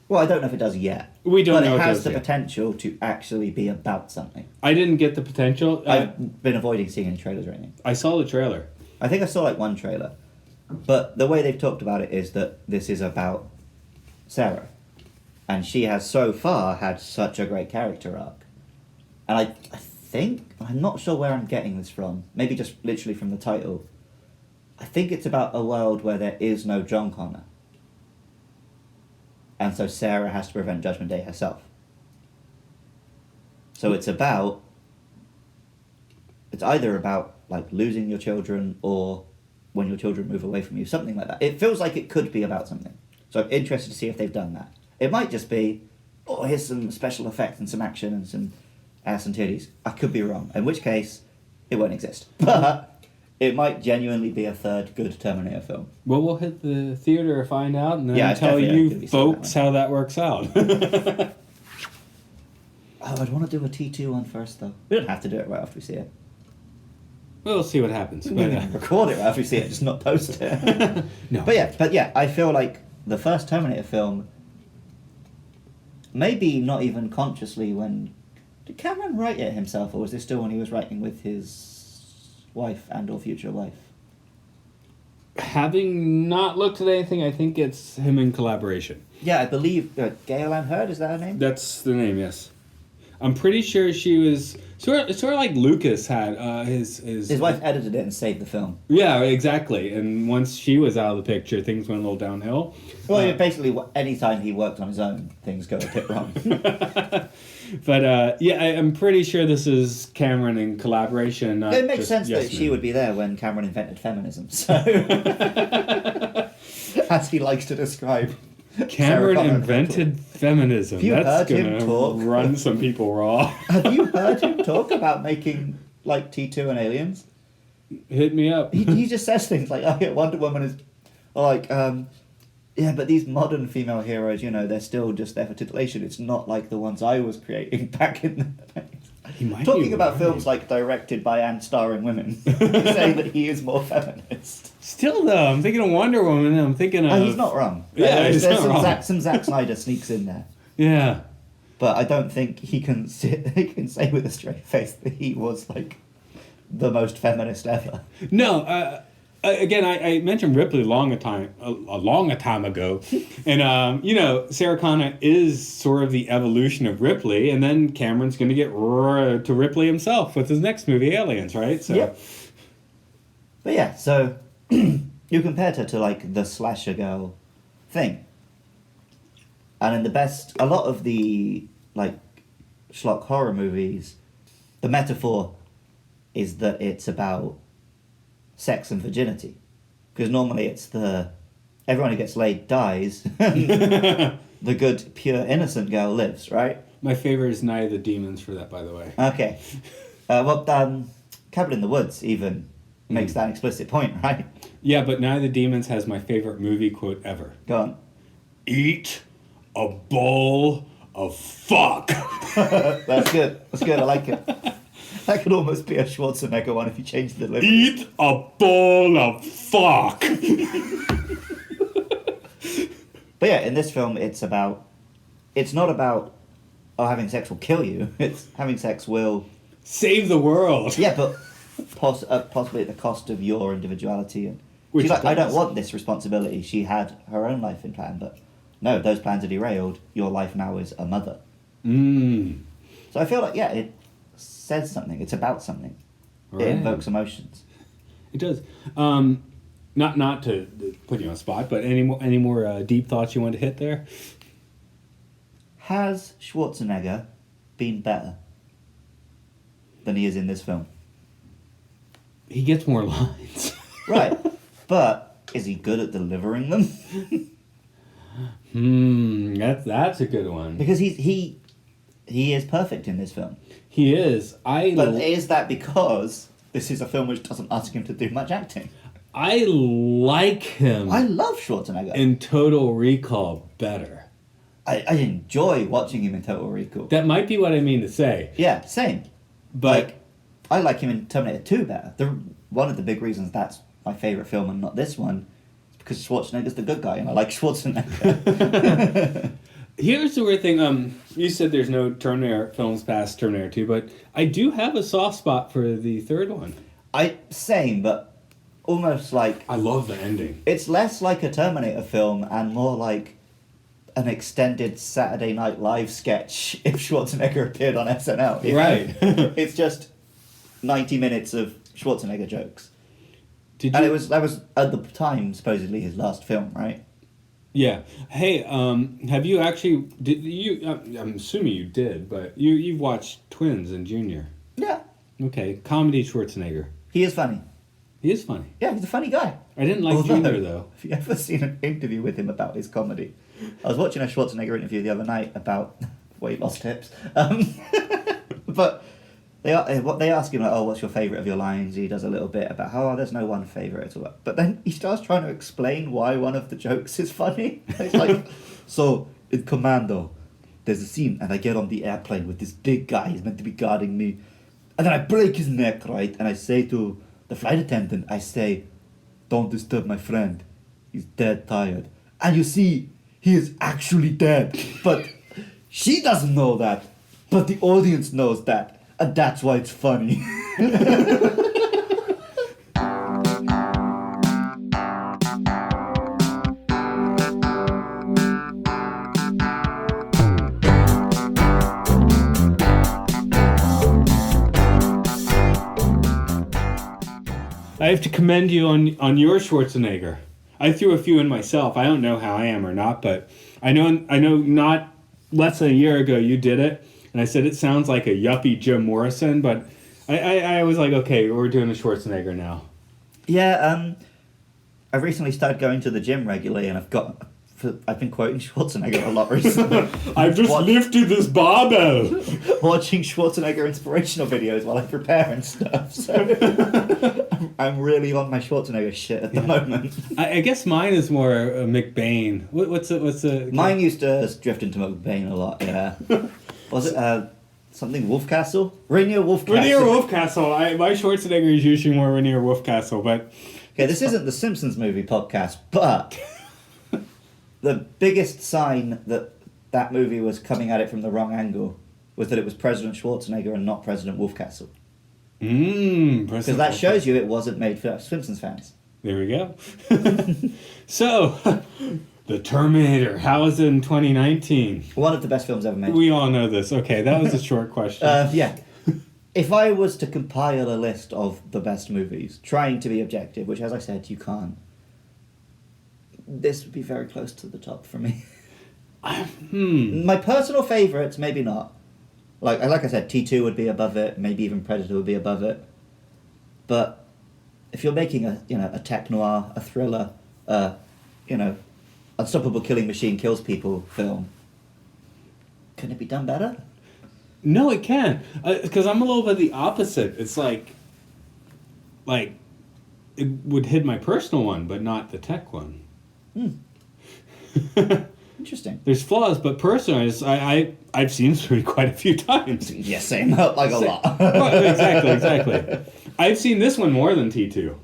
Well, I don't know if it does yet. We don't know. But it has the potential to actually be about something. I didn't get the potential. I've been avoiding seeing any trailers or anything. I saw the trailer. I think I saw one trailer. But the way they've talked about it is that this is about Sarah. And she has so far had such a great character arc. And I think, I'm not sure where I'm getting this from. Maybe just literally from the title. I think it's about a world where there is no John Connor. And so Sarah has to prevent Judgment Day herself. So it's either about losing your children or when your children move away from you, something like that. It feels like it could be about something. So I'm interested to see if they've done that. It might just be, here's some special effects and some action and some ass and titties. I could be wrong, in which case it won't exist. But it might genuinely be a third good Terminator film. Well, we'll hit the theater to find out, and then tell definitely you folks how that works out. I'd want to do a T2 one first, though. We don't have to do it right after we see it. We'll see what happens. We can record it right after we see it, just not post it. No. But yeah, I feel like the first Terminator film, maybe not even consciously did Cameron write it himself, or was this still when he was writing with his wife and or future wife? Having not looked at anything, I think it's him in collaboration. Yeah, I believe Gail Ann Hurd, is that her name? That's the name, yes. I'm pretty sure she was sort of like Lucas had his wife edited it and saved the film. Yeah, exactly. And once she was out of the picture, things went a little downhill. Well, basically, anytime he worked on his own, things go a bit wrong. But I'm pretty sure this is Cameron in collaboration. Not it makes just sense that she would be there when Cameron invented feminism. So, as he likes to describe. Cameron invented feminism. That's going to run some people raw. Have you heard him talk about making T2 and Aliens? Hit me up. He just says things like, Wonder Woman is yeah, but these modern female heroes, they're still just there for titillation. It's not like the ones I was creating back in the days. He might Talking about films directed by and starring women, saying that he is more feminist. Still though, I'm thinking of Wonder Woman, and I'm thinking of... he's not wrong. Yeah, he's not wrong. Some Zack Snyder sneaks in there. Yeah. But I don't think he can say with a straight face that he was the most feminist ever. No, again, I mentioned Ripley a long time ago, and Sarah Connor is sort of the evolution of Ripley, and then Cameron's going to get to Ripley himself with his next movie, Aliens, right? So, yep. But yeah, so you compared her to the slasher girl thing, and in a lot of the schlock horror movies, the metaphor is that it's about sex and virginity, because normally it's everyone who gets laid dies, the good pure innocent girl lives, right? My favorite is Night of the Demons for that, by the way. Okay. Cabin in the Woods even makes that an explicit point, right? Yeah, but Night of the Demons has my favorite movie quote ever. Go on. Eat a bowl of fuck. That's good. I like it. That could almost be a Schwarzenegger one if you change the delivery. Eat a bowl of fuck. But yeah, in this film, it's not about, oh, having sex will kill you. It's having sex will... Save the world. Yeah, but possibly at the cost of your individuality. And Which she's like, I don't does. want this responsibility. She had her own life in plan, but no, those plans are derailed. Your life now is a mother. Mm. So I feel like, yeah, it says something. It's about something. Right. It invokes emotions. It does. Not to put you on the spot, but any more deep thoughts you want to hit there? Has Schwarzenegger been better than he is in this film? He gets more lines. Right. But is he good at delivering them? That's a good one. Because he is perfect in this film. He is. But is that because this is a film which doesn't ask him to do much acting? I like him I love Schwarzenegger. in Total Recall better. I enjoy watching him in Total Recall. That might be what I mean to say. Yeah, same. But Like, I like him in Terminator 2 better. One of the big reasons that's my favourite film and not this one is because Schwarzenegger's the good guy and I like Schwarzenegger. here's the weird thing. You said there's no Terminator films past Terminator 2, but I do have a soft spot for the third one. Same, but almost like... I love the ending. It's less like a Terminator film and more like an extended Saturday Night Live sketch if Schwarzenegger appeared on SNL. you know? Right. It's just 90 minutes of Schwarzenegger jokes. Did And you? that was at the time supposedly his last film, right? Yeah. Hey, have you actually? Did you? I'm assuming you did, but you've watched Twins and Junior. Yeah. Okay, comedy Schwarzenegger. He is funny. He is funny. Yeah, he's a funny guy. I didn't like Although, Junior though. Have you ever seen an interview with him about his comedy? I was watching a Schwarzenegger interview the other night about weight loss tips. But they ask him, like, oh, what's your favourite of your lines? He does a little bit about how, there's no one favourite at all. But then he starts trying to explain why one of the jokes is funny. It's like, so, in Commando, there's a scene and I get on the airplane with this big guy, he's meant to be guarding me. And then I break his neck, right? And I say to the flight attendant, I say, don't disturb my friend. He's dead tired. And you see, he is actually dead. But she doesn't know that. But the audience knows that. And that's why it's funny. I have to commend you on your Schwarzenegger. I threw a few in myself. I don't know how I am or not, but I know not less than a year ago you did it, and I said it sounds like a yuppie Jim Morrison, but I was like, okay, we're doing a Schwarzenegger now. Yeah, I recently started going to the gym regularly, and I've been quoting Schwarzenegger a lot recently. I've just lifted this barbell. Watching Schwarzenegger inspirational videos while I prepare and stuff. So I'm really on my Schwarzenegger shit at the moment. I guess mine is more McBain. What's the? Mine used to drift into McBain a lot. Yeah. Was it something Wolfcastle? Rainier Wolfcastle. Rainier Wolfcastle. My Schwarzenegger is usually more Rainier Wolfcastle, but Okay, this isn't the Simpsons movie podcast, but the biggest sign that movie was coming at it from the wrong angle was that it was President Schwarzenegger and not President Wolfcastle. Because that shows you it wasn't made for Simpsons fans. There we go. So, The Terminator. How is it in 2019? One of the best films ever made. We all know this. Okay, that was a short question. Yeah. If I was to compile a list of the best movies, trying to be objective, which as I said, you can't, this would be very close to the top for me. My personal favourites, maybe not. Like I said, T2 would be above it, maybe even Predator would be above it. But if you're making a tech noir, a thriller, Unstoppable Killing Machine Kills People film, can it be done better? No, it can. Because I'm a little bit the opposite. It's like it would hit my personal one, but not the tech one. Interesting. There's flaws, but personally, I've seen this movie quite a few times. Yeah, same. Like a lot. Well, exactly. I've seen this one more than T2.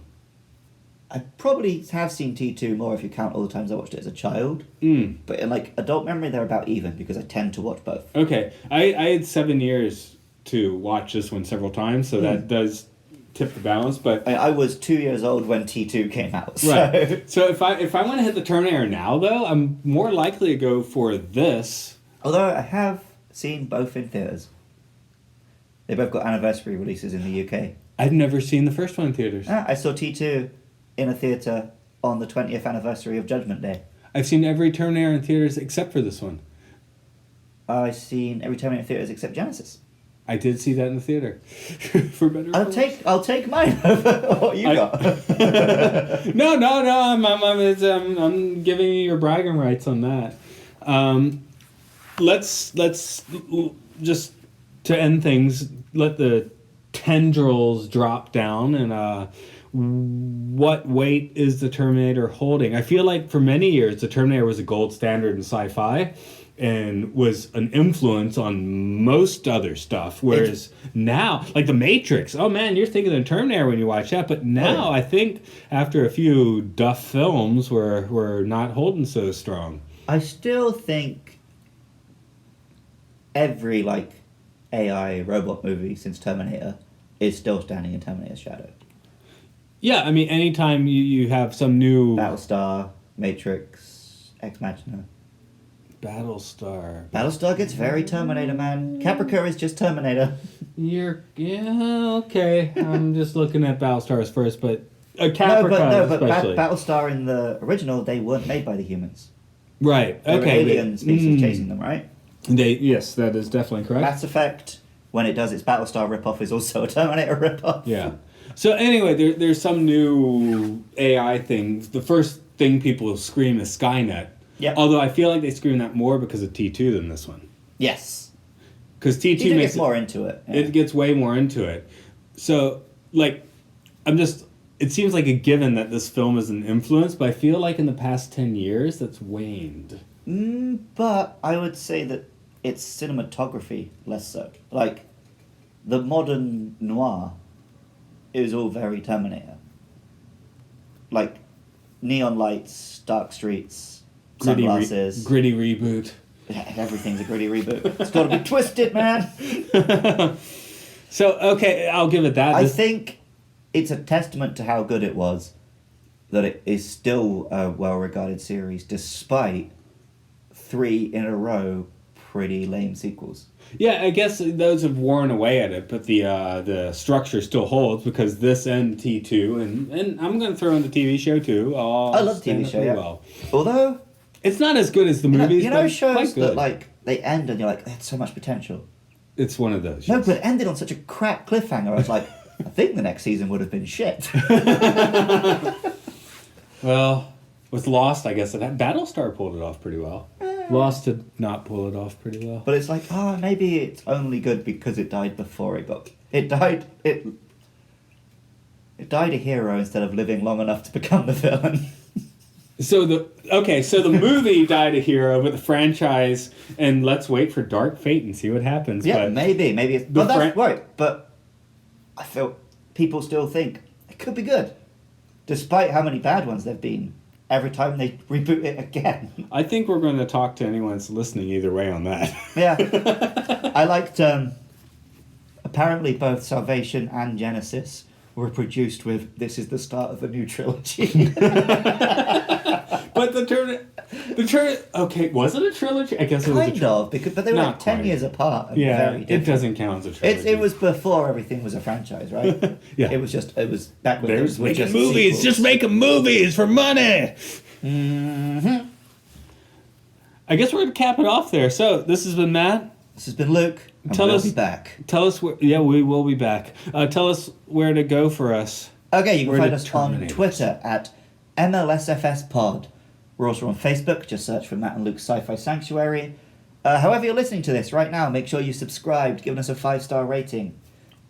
I probably have seen T2 more if you count all the times I watched it as a child. But in like adult memory, they're about even because I tend to watch both. Okay, I had 7 years to watch this one several times, so that does tip the balance. But I was 2 years old when T2 came out. So. right. So if I want to hit the Terminator now, though, I'm more likely to go for this. Although I have seen both in theaters. They both got anniversary releases in the UK. I've never seen the first one in theaters. I saw T2 in a theatre on the 20th anniversary of Judgment Day. I've seen every Terminator in theaters except for this one. I've seen every Terminator in theatres except Genesis. I did see that in the theater. For better or worse. I'll take mine over what you got. No. I'm giving you your bragging rights on that. Let's just to end things. Let the tendrils drop down and what weight is the Terminator holding? I feel like for many years the Terminator was a gold standard in sci-fi and was an influence on most other stuff, whereas now, like The Matrix, oh man, you're thinking of the Terminator when you watch that, but now I think after a few duff films we're not holding so strong. I still think every like AI robot movie since Terminator is still standing in Terminator's shadow. Yeah, I mean, anytime you have some new... Battlestar, Matrix, Ex Machina. Battlestar. Battlestar gets very Terminator, man. Caprica is just Terminator. Yeah, okay. I'm just looking at Battlestars first, but Caprica especially. Battlestar in the original, they weren't made by the humans. Right, They were okay. alien species chasing them, right? Yes, that is definitely correct. Mass Effect, when it does its Battlestar ripoff, is also a Terminator ripoff. Yeah. So anyway, there's some new AI things. The first thing people scream is Skynet. Yep. Although I feel like they scream that more because of T2 than this one. Yes. Because T2 He makes gets more into it. Yeah. It gets way more into it. So, like, it seems like a given that this film is an influence, but I feel like in the past 10 years, that's waned. But I would say that it's cinematography less so. Like, the modern noir is all very Terminator. Like, neon lights, dark streets, sunglasses. Gritty reboot. Everything's a gritty reboot. It's got to be twisted, man. So, okay, I'll give it that. I think it's a testament to how good it was that it is still a well-regarded series, despite 3 in a row pretty lame sequels. Yeah, I guess those have worn away at it, but the structure still holds because this and T2, and I'm going to throw in the TV show too. I love the TV show, yeah. Well. Although... It's not as good as the movies, you know but shows quite good. that, like, they end and you're like, they had so much potential. It's one of those. No, yes. but it ended on such a crap cliffhanger. I was like, I think the next season would have been shit. Well, with Lost, I guess Battlestar pulled it off pretty well. Lost did not pull it off pretty well. But it's like, maybe it's only good because it died before it got... It died a hero instead of living long enough to become the villain. So the movie died a hero, but the franchise, and let's wait for Dark Fate and see what happens. Yeah, but maybe it's... But that's right, but I feel people still think it could be good, despite how many bad ones there've been. Every time they reboot it again. I think we're going to talk to anyone that's listening either way on that. Yeah. I liked, apparently both Salvation and Genesis were produced with, this is the start of a new trilogy. But the turn, okay, was it a trilogy? I guess it was a trilogy. But they were Not like 10 quite. years apart. And Yeah, very it different. doesn't count as a trilogy. It was before everything was a franchise, right? Yeah. It was back when They it were was making just movies, sequels. just making movies for money. Mm-hmm. I guess we're going to cap it off there. So, this has been Matt. This has been Luke. And We'll be back. Tell us where... Yeah, we will be back. Tell us where to go for us. Okay, you can Where find to us on terminate Twitter at MLSFS6. We're also on Facebook. Just search for Matt and Luke's Sci-Fi Sanctuary. However you're listening to this right now, make sure you subscribed, giving us a 5-star rating.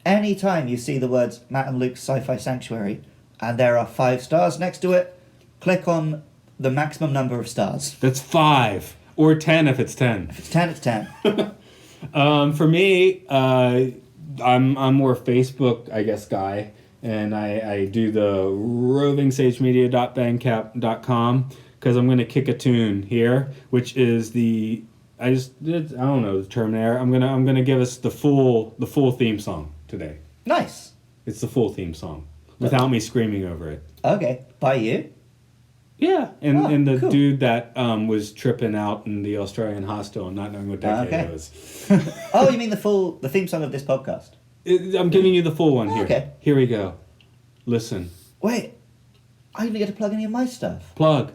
Anytime you see the words Matt and Luke's Sci-Fi Sanctuary, and there are 5 stars next to it, click on the maximum number of stars. That's 5. Or 10 if it's 10. If it's 10, it's 10. For me, I'm more Facebook, I guess, guy. and I do the rovingsagemedia.bandcamp.com because I'm going to kick a tune here, which is the Terminator. I'm gonna give us the full theme song today. Nice. It's the full theme song without me screaming over it. Okay. By you? Yeah, and the cool. dude that was tripping out in the Australian hostel and not knowing what decade it was. Oh, you mean the theme song of this podcast? I'm giving you the full one here. Okay. Here we go. Listen. Wait. I didn't get to plug any of my stuff. Plug.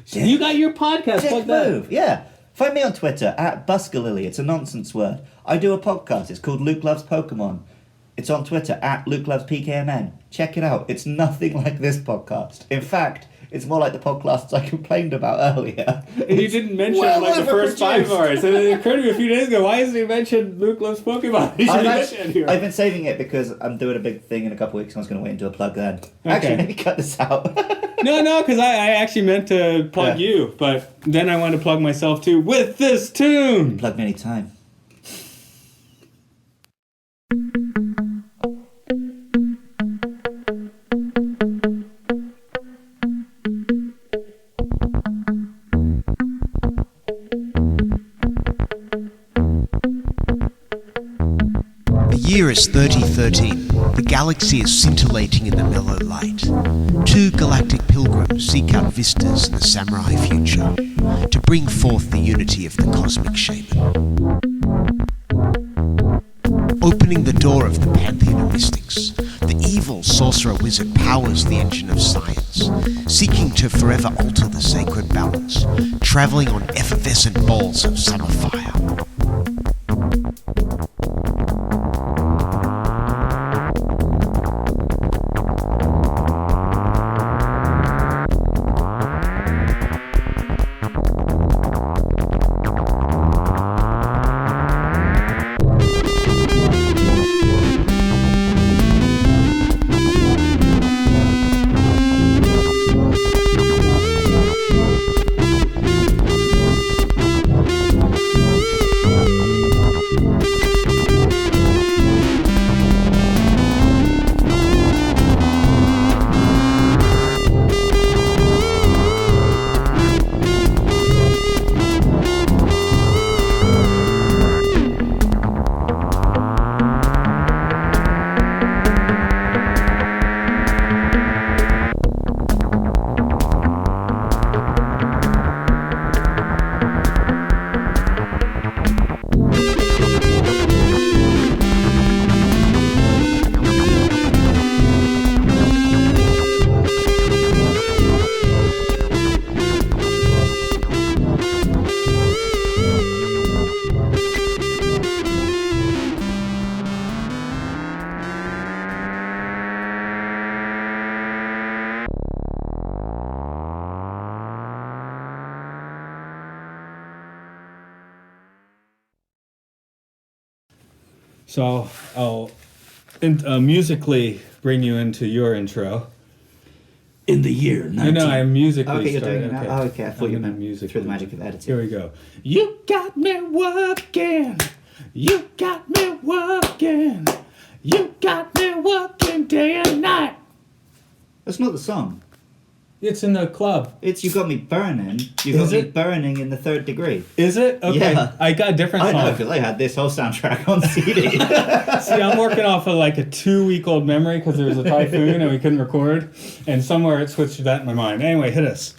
You got your podcast. Dick Plug that. move. Yeah. Find me on Twitter at Buskalily. It's a nonsense word. I do a podcast. It's called Luke Loves Pokemon. It's on Twitter at Luke Loves PKMN. Check it out. It's nothing like this podcast. In fact, it's more like the podcasts I complained about earlier. And you didn't mention the first 5 hours. And it occurred to me a few days ago, why hasn't he mentioned Luke Loves Pokemon? He should mention here. I've been saving it because I'm doing a big thing in a couple of weeks and I was going to wait and do a plug then. Okay. Actually, maybe cut this out. No, because I actually meant to plug you, but then I wanted to plug myself too with this tune. Plug me anytime. The year is 3013. The galaxy is scintillating in the mellow light. 2 galactic pilgrims seek out vistas in the samurai future to bring forth the unity of the cosmic shaman. Opening the door of the pantheon of mystics, the evil sorcerer wizard powers the engine of science, seeking to forever alter the sacred balance, traveling on effervescent balls of summer fire. So I'll musically bring you into your intro. In the year 19... No, I'm musically Okay, you're starting. doing it now? Oh, okay. I thought you meant music through the magic of editing. Here we go. You got me working. You got me working. You got me working day and night. That's not the song. It's in the club. It's You Got Me Burning. You Got Me Burning in the Third Degree. Is it? Okay. Yeah. I got a different song. I know, because I had this whole soundtrack on CD. See, I'm working off of like a 2-week-old memory because there was a typhoon and we couldn't record. And somewhere it switched to that in my mind. Anyway, hit us.